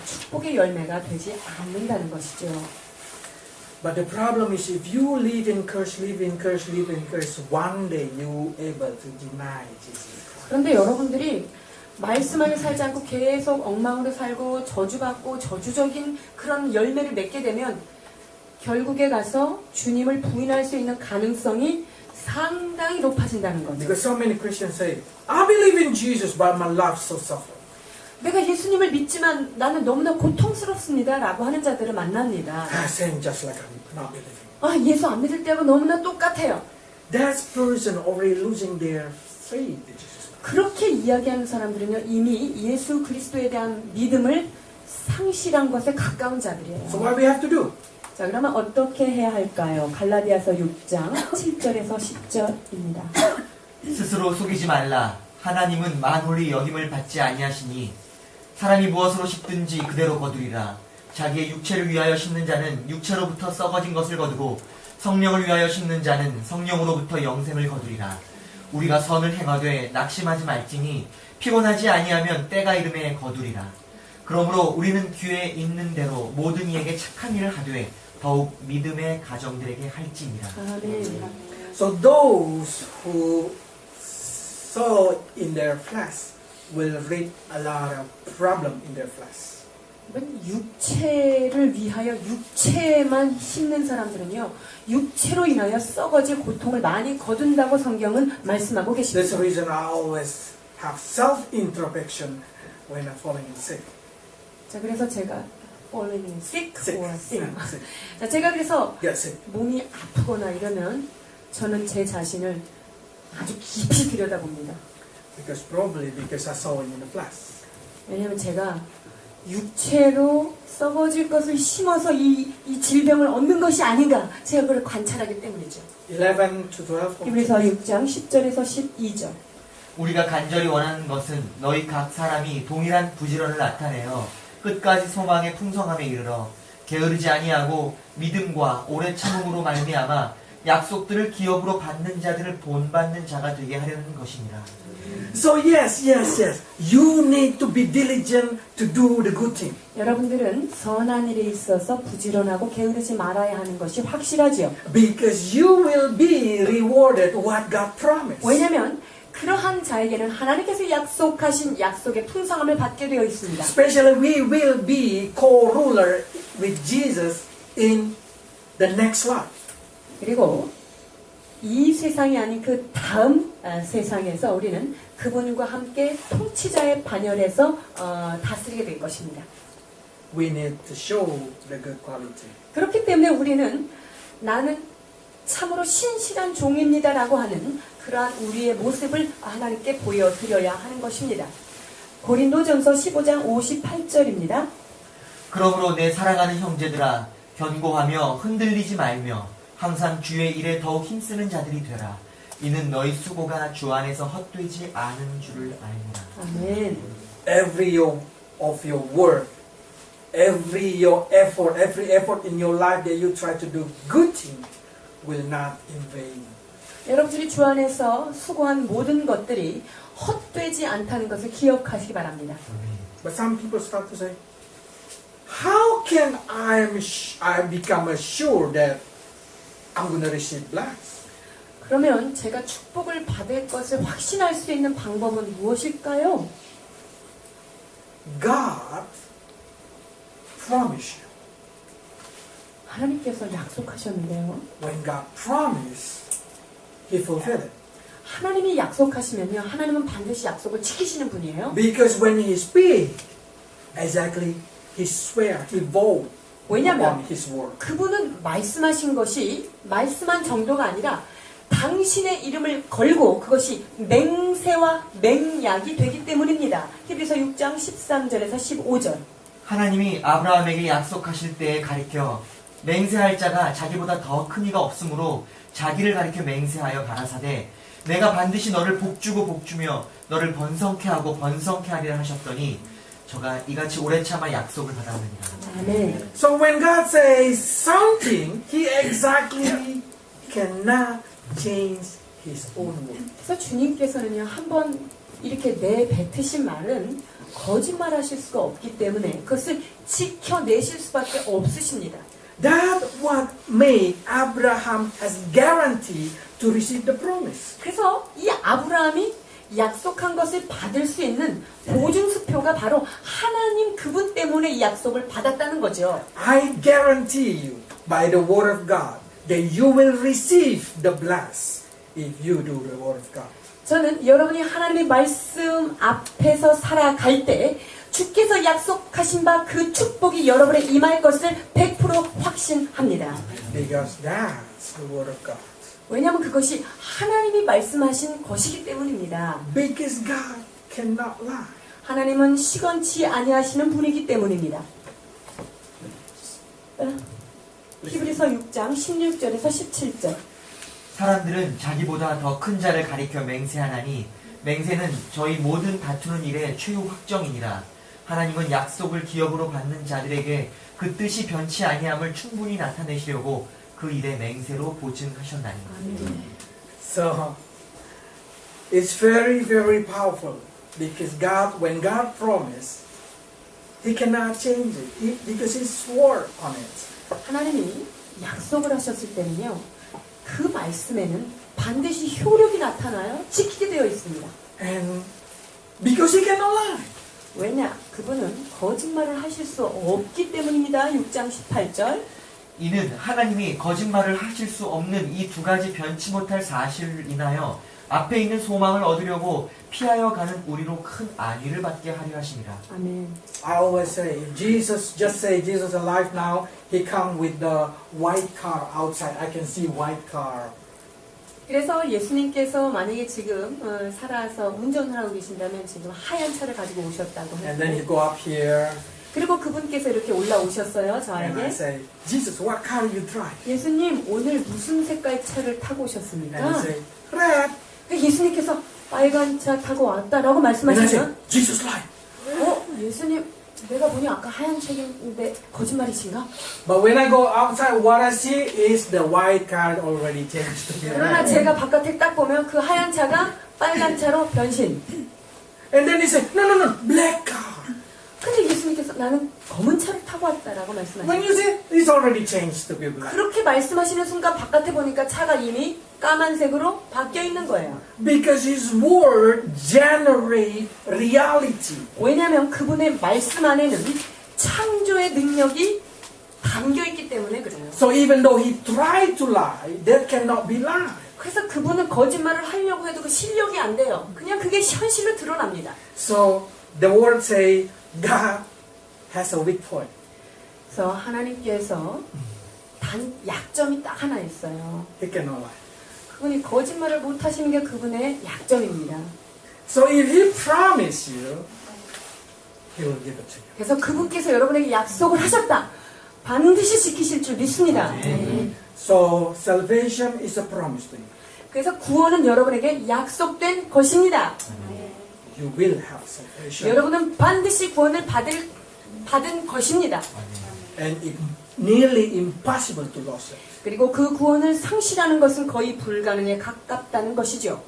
축복의 열매가 되지 않는다는 것이죠. But the problem is if you live in curse, one day you able to deny Jesus Christ. 그런데 여러분들이 말씀 안에 살지 않고 계속 엉망으로 살고 저주받고 저주적인 그런 열매를 맺게 되면 결국에 가서 주님을 부인할 수 있는 가능성이 상당히 높아진다는 거죠. Because so many Christians say, I believe in Jesus, but my life so suffer. 내가 예수님을 믿지만 나는 너무나 고통스럽습니다 라고 하는 자들을 만납니다. Same just like I'm not believing. 예수 안 믿을 때하고 너무나 똑같아요. That person already losing their faith in Jesus. 그렇게 이야기하는 사람들은요, 이미 예수 그리스도에 대한 믿음을 상실한 것에 가까운 자들이에요. So what we have to do? 자, 그러면 어떻게 해야 할까요? 갈라디아서 6장 7절에서 10절입니다. 스스로 속이지 말라. 하나님은 만홀히 여김을 받지 아니하시니 사람이 무엇으로 심든지 그대로 거두리라. 자기의 육체를 위하여 심는 자는 육체로부터 썩어진 것을 거두고 성령을 위하여 심는 자는 성령으로부터 영생을 거두리라. 우리가 선을 행하되 낙심하지 말지니 피곤하지 아니하면 때가 이름에 거두리라. 그러므로 우리는 귀에 있는 대로 모든 이에게 착한 일을 하되 더욱 믿음의 가정들에게 할지니라. 아멘. So those who sow in their flesh will reap a lot of problem in their flesh. 육체를 위하여 육체만 심는 사람들은요, 육체로 인하여 썩어질 고통을 많이 거둔다고 성경은 말씀하고 That's 계십니다. the reason I always have self-introspection when I'm falling sick. 자, 그래서 제가 falling sick or sick. Sick. 자, 제가 그래서 Get sick. 몸이 아프거나 이러면 저는 제 자신을 아주 깊이 들여다봅니다. Because I saw him in the flesh. 왜냐하면 제가 육체로 썩어질 것을 심어서 이 질병을 얻는 것이 아닌가 제가 그걸 관찰하기 때문이죠. 11 to 12. 히브리서 6장 10절에서 12절. 우리가 간절히 원하는 것은 너희 각 사람이 동일한 부지런을 나타내어 끝까지 소망의 풍성함에 이르러 게으르지 아니하고 믿음과 오래 참음으로 말미암아 약속들을 기업으로 받는 자들을 본받는 자가 되게 하려는 것이니라. So yes. You need to be diligent to do the good thing. 여러분들은 선한 일에 있어서 부지런하고 게으르지 말아야 하는 것이 확실하지요. Because you will be rewarded what God promised. 왜냐하면 그러한 자에게는 하나님께서 약속하신 약속의 풍성함을 받게 되어 있습니다. Especially we will be co-ruler with Jesus in the next life. 그리고 이 세상이 아닌 그 다음 세상에서 우리는 그분과 함께 통치자의 반열에서 다스리게 될 것입니다. We need to show the good quality. 그렇기 때문에 우리는 나는 참으로 신실한 종입니다라고 하는 그러한 우리의 모습을 하나님께 보여드려야 하는 것입니다. 고린도전서 15장 58절입니다. 그러므로 내 사랑하는 형제들아 견고하며 흔들리지 말며 항상 주의 일에 더욱 힘쓰는 자들이 되라. 이는 너희 수고가 주 안에서 헛되지 않은 줄을 알미라. 아멘. Every of your work, every effort in your life that you try to do good thing will not in vain. 여러분들이 주 안에서 수고한 모든 것들이 헛되지 않다는 것을 기억하시기 바랍니다. But some people start to say, how can I become assured that I'm going to receive blessing? 그러면 제가 축복을 받을 것을 확신할 수 있는 방법은 무엇일까요? God promised you. 하나님께서 약속하셨는데요. When God promised, He fulfilled it. 하나님이 약속하시면요. 하나님은 반드시 약속을 지키시는 분이에요. Because when He speak, exactly He swear, He vow 왜냐하면 upon His word. 그분은 말씀하신 것이 말씀한 정도가 아니라 당신의 이름을 걸고 그것이 맹세와 맹약이 되기 때문입니다. 히브리서 6장 13절에서 15절. 하나님이 아브라함에게 약속하실 때에 가리켜 맹세할 자가 자기보다 더 큰 이가 없으므로 자기를 가리켜 맹세하여 가라사대 내가 반드시 너를 복주고 복주며 너를 번성케 하고 번성케 하리라 하셨더니 저가 이같이 오래 참아 약속을 받았느니라. 아멘. So when God says something, He exactly cannot change His own word. 그래서 주님께서는요. 한번 이렇게 내뱉으신 말은 거짓말하실 수가 없기 때문에 그것을 지켜내실 수밖에 없으십니다. That what made Abraham as guarantee to receive the promise. 그래서 이 아브라함이 약속한 것을 받을 수 있는 보증수표가 바로 하나님 그분 때문에 이 약속을 받았다는 거죠. I guarantee you by the word of God that you will receive the bless if you do the word of God. 저는 여러분이 하나님의 말씀 앞에서 살아갈 때 주께서 약속하신 바 그 축복이 여러분에 임할 것을 100% 확신합니다. Because that's the word of God. 왜냐하면 그것이 하나님이 말씀하신 것이기 때문입니다. Because God cannot lie. 하나님은 시건치 아니하시는 분이기 때문입니다. 히브리서 6장 16절에서 17절. 사람들은 자기보다 더 큰 자를 가리켜 맹세하나니 맹세는 저희 모든 다투는 일의 최후 확정이니라. 하나님은 약속을 기업으로 받는 자들에게 그 뜻이 변치 아니함을 충분히 나타내시려고 그 일의 맹세로 보증하셨나니. So it's very, very powerful because God, when God promised, He cannot change it because He swore on it. 하나님이 약속을 하셨을 때는요. 그 말씀에는 반드시 효력이 나타나요. 지키게 되어 있습니다. And because He cannot lie. 왜냐? 그분은 거짓말을 하실 수 없기 때문입니다. 6장 18절. 이는 하나님이 거짓말을 하실 수 없는 이 두 가지 변치 못할 사실을 인하여 앞에 있는 소망을 얻으려고 피하여 가는 우리로 큰 안위를 받게 하려 하심이라. 아멘. I always say, if Jesus, just say Jesus alive now, He come with the white car outside. I can see white car 그래서 예수님께서 만약에 지금 살아서 운전을 하고 계신다면 지금 하얀 차를 가지고 오셨다고 And then you 했고 go up here 그리고 그분께서 이렇게 올라오셨어요. and I 저에게 say, Jesus, what car you drive? 예수님 오늘 무슨 색깔 차를 타고 오셨습니까? And he say, red. 예수님께서 빨간 차 타고 왔다라고 And I say, 말씀하시면 Jesus lied. 예수님 내가 보니 아까 하얀 차인데 거짓말이신가? But when I go outside, what I see is the white car already changed to be 그러나 red. 제가 바깥에 딱 보면 그 하얀 차가 빨간 차로 변신. And then he said, no, black car. 근데 예수님께서 나는 검은 차를 타고 왔다라고 When 말씀하셨어요. you see, it's already changed to be black. 그렇게 말씀하시는 순간 바깥에 보니까 차가 이미 까만색으로 바뀌어 있는 거예요. Because his word generate reality. 왜냐하면 그분의 말씀 안에는 창조의 능력이 담겨 있기 때문에 그래요. So even though he tried to lie, that cannot be lie. 그래서 그분은 거짓말을 하려고 해도 그 실력이 안 돼요. 그냥 그게 현실로 드러납니다. So the word say God has a weak point. 그래서 하나님께서 단 약점이 딱 하나 있어요. He cannot lie. 그분이 거짓말을 못 하시는 게 그분의 약점입니다. So if he promise you, he will give it to you. 그래서 그분께서 여러분에게 약속을 하셨다. 반드시 지키실 줄 믿습니다. So salvation is a promise to you. 그래서 구원은 여러분에게 약속된 것입니다. You will have salvation. 여러분은 반드시 구원을 받은 것입니다. And it's nearly impossible to lose it. 그리고 그 구원을 상실하는 것은 거의 불가능에 가깝다는 것이죠.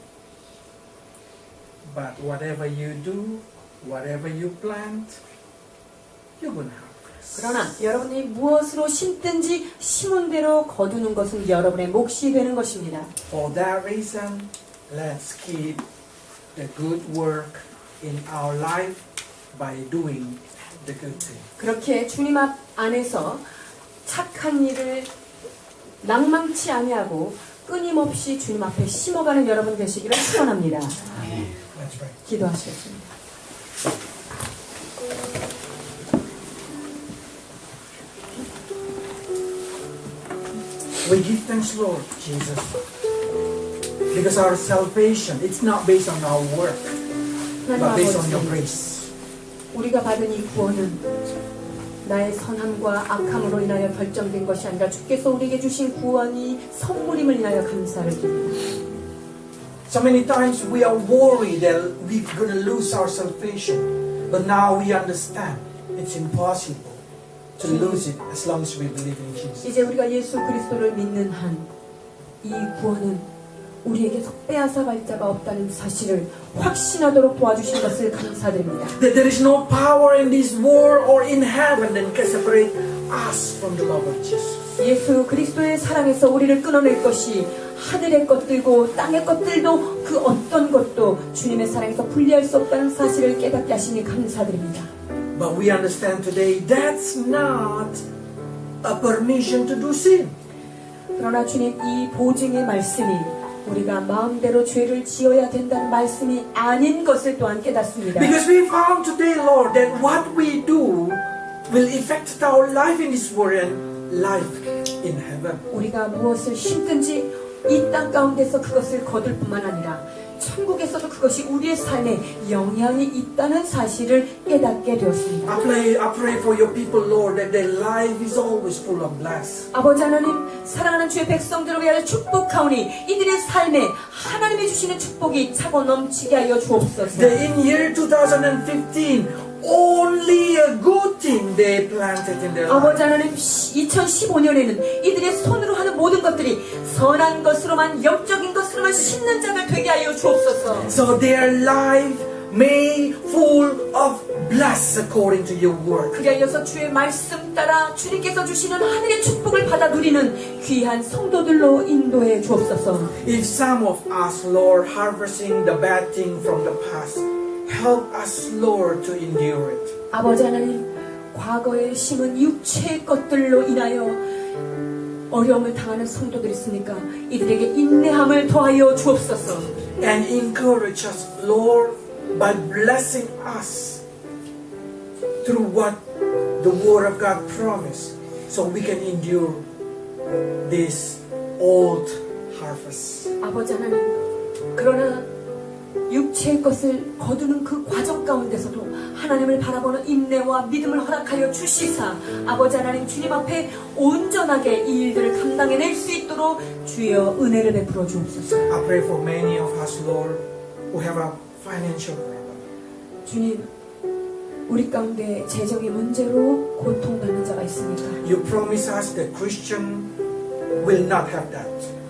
But whatever you do, whatever you plant, you're going to have grace. 그러나 여러분이 무엇으로 심든지 심은 대로 거두는 것은 여러분의 몫이 되는 것입니다. For that reason, let's keep the good work in our life by doing the good thing. 그렇게 주님 앞 안에서 착한 일을 낭망치 아니하고 끊임없이 주님 앞에 심어가는 여러분 되시기를 축원합니다. Let's pray. 기도하시겠습니다. We give thanks, Lord Jesus, because our salvation, it's not based on our work, 하나님 but based on your 아버지, grace. 우리가 받은 이 구원은 나의 선함과 악함으로 인하여 결정된 것이 아니라 주께서 우리에게 주신 구원이 선물임을 인하여 감사를 드립니다. So many times we are worried that we're going to lose our salvation, but now we understand it's impossible to lose it as long as we believe in Jesus. 이제 우리가 예수 그리스도를 믿는 한 이 구원은 우리에게서 빼앗아 갈 자가 없다는 사실을 확신하도록 도와주신 것을 감사드립니다. That there is no power in this world or in heaven that can separate us from the love of Jesus. 예수 그리스도의 사랑에서 우리를 끊어낼 것이 하늘의 것들고 땅의 것들도 그 어떤 것도 주님의 사랑에서 분리할 수 없다는 사실을 깨닫게 하시니 감사드립니다. But we understand today that's not a permission to do sin. 그러나 주님 이 보증의 말씀이 우리가 마음대로 죄를 지어야 된다는 말씀이 아닌 것을 또한 깨닫습니다. Because we found today, Lord, that what we do will affect our life in this world and life in heaven. 우리가 무엇을 심든지 이 땅 가운데서 그것을 거둘 뿐만 아니라 천국에서도 그것이 우리의 삶에 영향이 있다는 사실을 깨닫게 되었습니다. I pray for your people, Lord, that their life is always full of blessing. 아버지 하나님, 사랑하는 주의 백성들을 위하여 축복하오니 이들의 삶에 하나님이 주시는 축복이 차고 넘치게 하여 주옵소서. That in year 2015, only a good thing they planted in their 아버지 life. 하나님, 2015년에는 이들의 손으로 하는 모든 것들이 선한 것으로만, 영적인 것으로만 심는 자들 되게 하여 주옵소서. So their life may full of bless according to your word. 그리하여서 주의 말씀 따라 주님께서 주시는 하늘의 축복을 받아 누리는 귀한 성도들로 인도해 주옵소서. If some of us, Lord, harvesting the bad thing from the past, help us, Lord, to endure it. 아버지 하나님, 과거에 심은 육체의 것들로 인하여 어려움을 당하는 성도들이 있으니까 이들에게 인내함을 더하여 주옵소서. And encourage us, Lord, by blessing us through what the Word of God promised, so we can endure this old harvest. 아버지 하나님, 그러나 육체의 것을 거두는 그 과정 가운데서도 하나님을 바라보는 인내와 믿음을 허락하여 주시사 아버지 하나님 주님 앞에 온전하게 이 일들을 감당해낼 수 있도록 주여 은혜를 베풀어 주옵소서. I pray for many of us, Lord, who have a financial problem. 주님, 우리 가운데 재정의 문제로 고통받는 자가 있습니다. You promise us that Christian will not have that.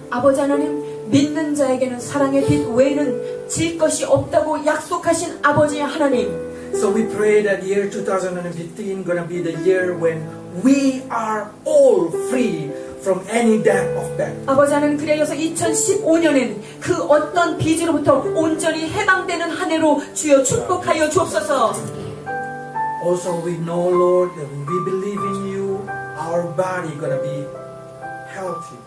아버지 하나님, 믿는 자에게는 사랑의 빛 외에는 질 것이 없다고 약속하신 아버지 하나님, So we pray that year 2015 gonna be the year when we are all free from any debt of debt. 아버지 하나님, 그래서 2015년엔 그 어떤 빚으로부터 온전히 해방되는 한 해로 주여 축복하여 주옵소서. Also we know, Lord, that when we believe in you, our body gonna be healthy.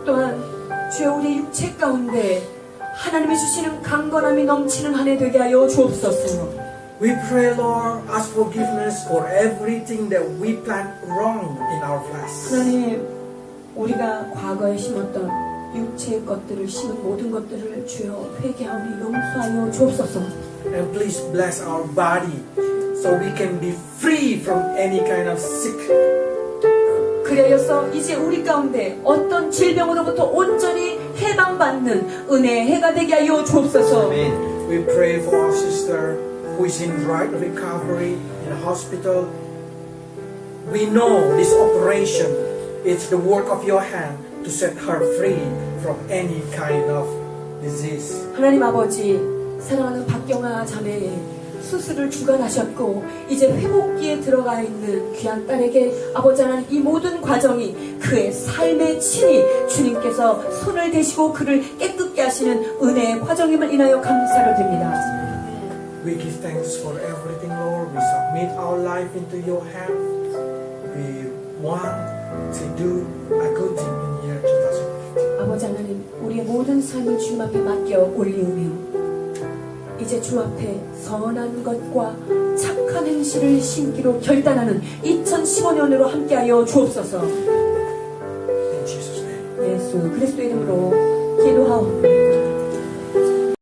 또한 주여 우리 육체 가운데 하나님이 주시는 강건함이 넘치는 한 해 되게 하여 주옵소서. We pray, Lord, ask forgiveness for everything that we planned wrong in our flesh. 하나님, 우리가 과거에 심었던 육체의 것들을 심은 모든 것들을 주여 회개하오니 용서하여 주옵소서. And please bless our body so we can be free from any kind of sick. 그래서 이제 우리 가운데 어떤 질병으로부터 온전히 해방받는 은혜의 해가 되게 하여 주옵소서. 아멘. We pray for our sister who is in right recovery in a hospital. We know this operation is the work of your hand to set her free from any kind of disease. 하나님 아버지, 사랑하는 박경아 자매의 수술을 주관하셨고 이제 회복기에 들어가 있는 귀한 딸에게 아버지 하나님 이 모든 과정이 그의 삶의 친히 주님께서 손을 대시고 그를 깨끗게 하시는 은혜의 과정임을 인하여 감사를 드립니다. We give thanks for everything, Lord. We submit our life into your hands. We want to do a good thing in year 2015. 아버지 하나님, 우리의 모든 삶을 주님 앞에 맡겨 올리우며 이제 주 앞에 선한 것과 착한 행실을 심기로 결단하는 2015년으로 함께하여 주옵소서. In Jesus' name. 예수 그리스도 이름으로 기도하옵나이다.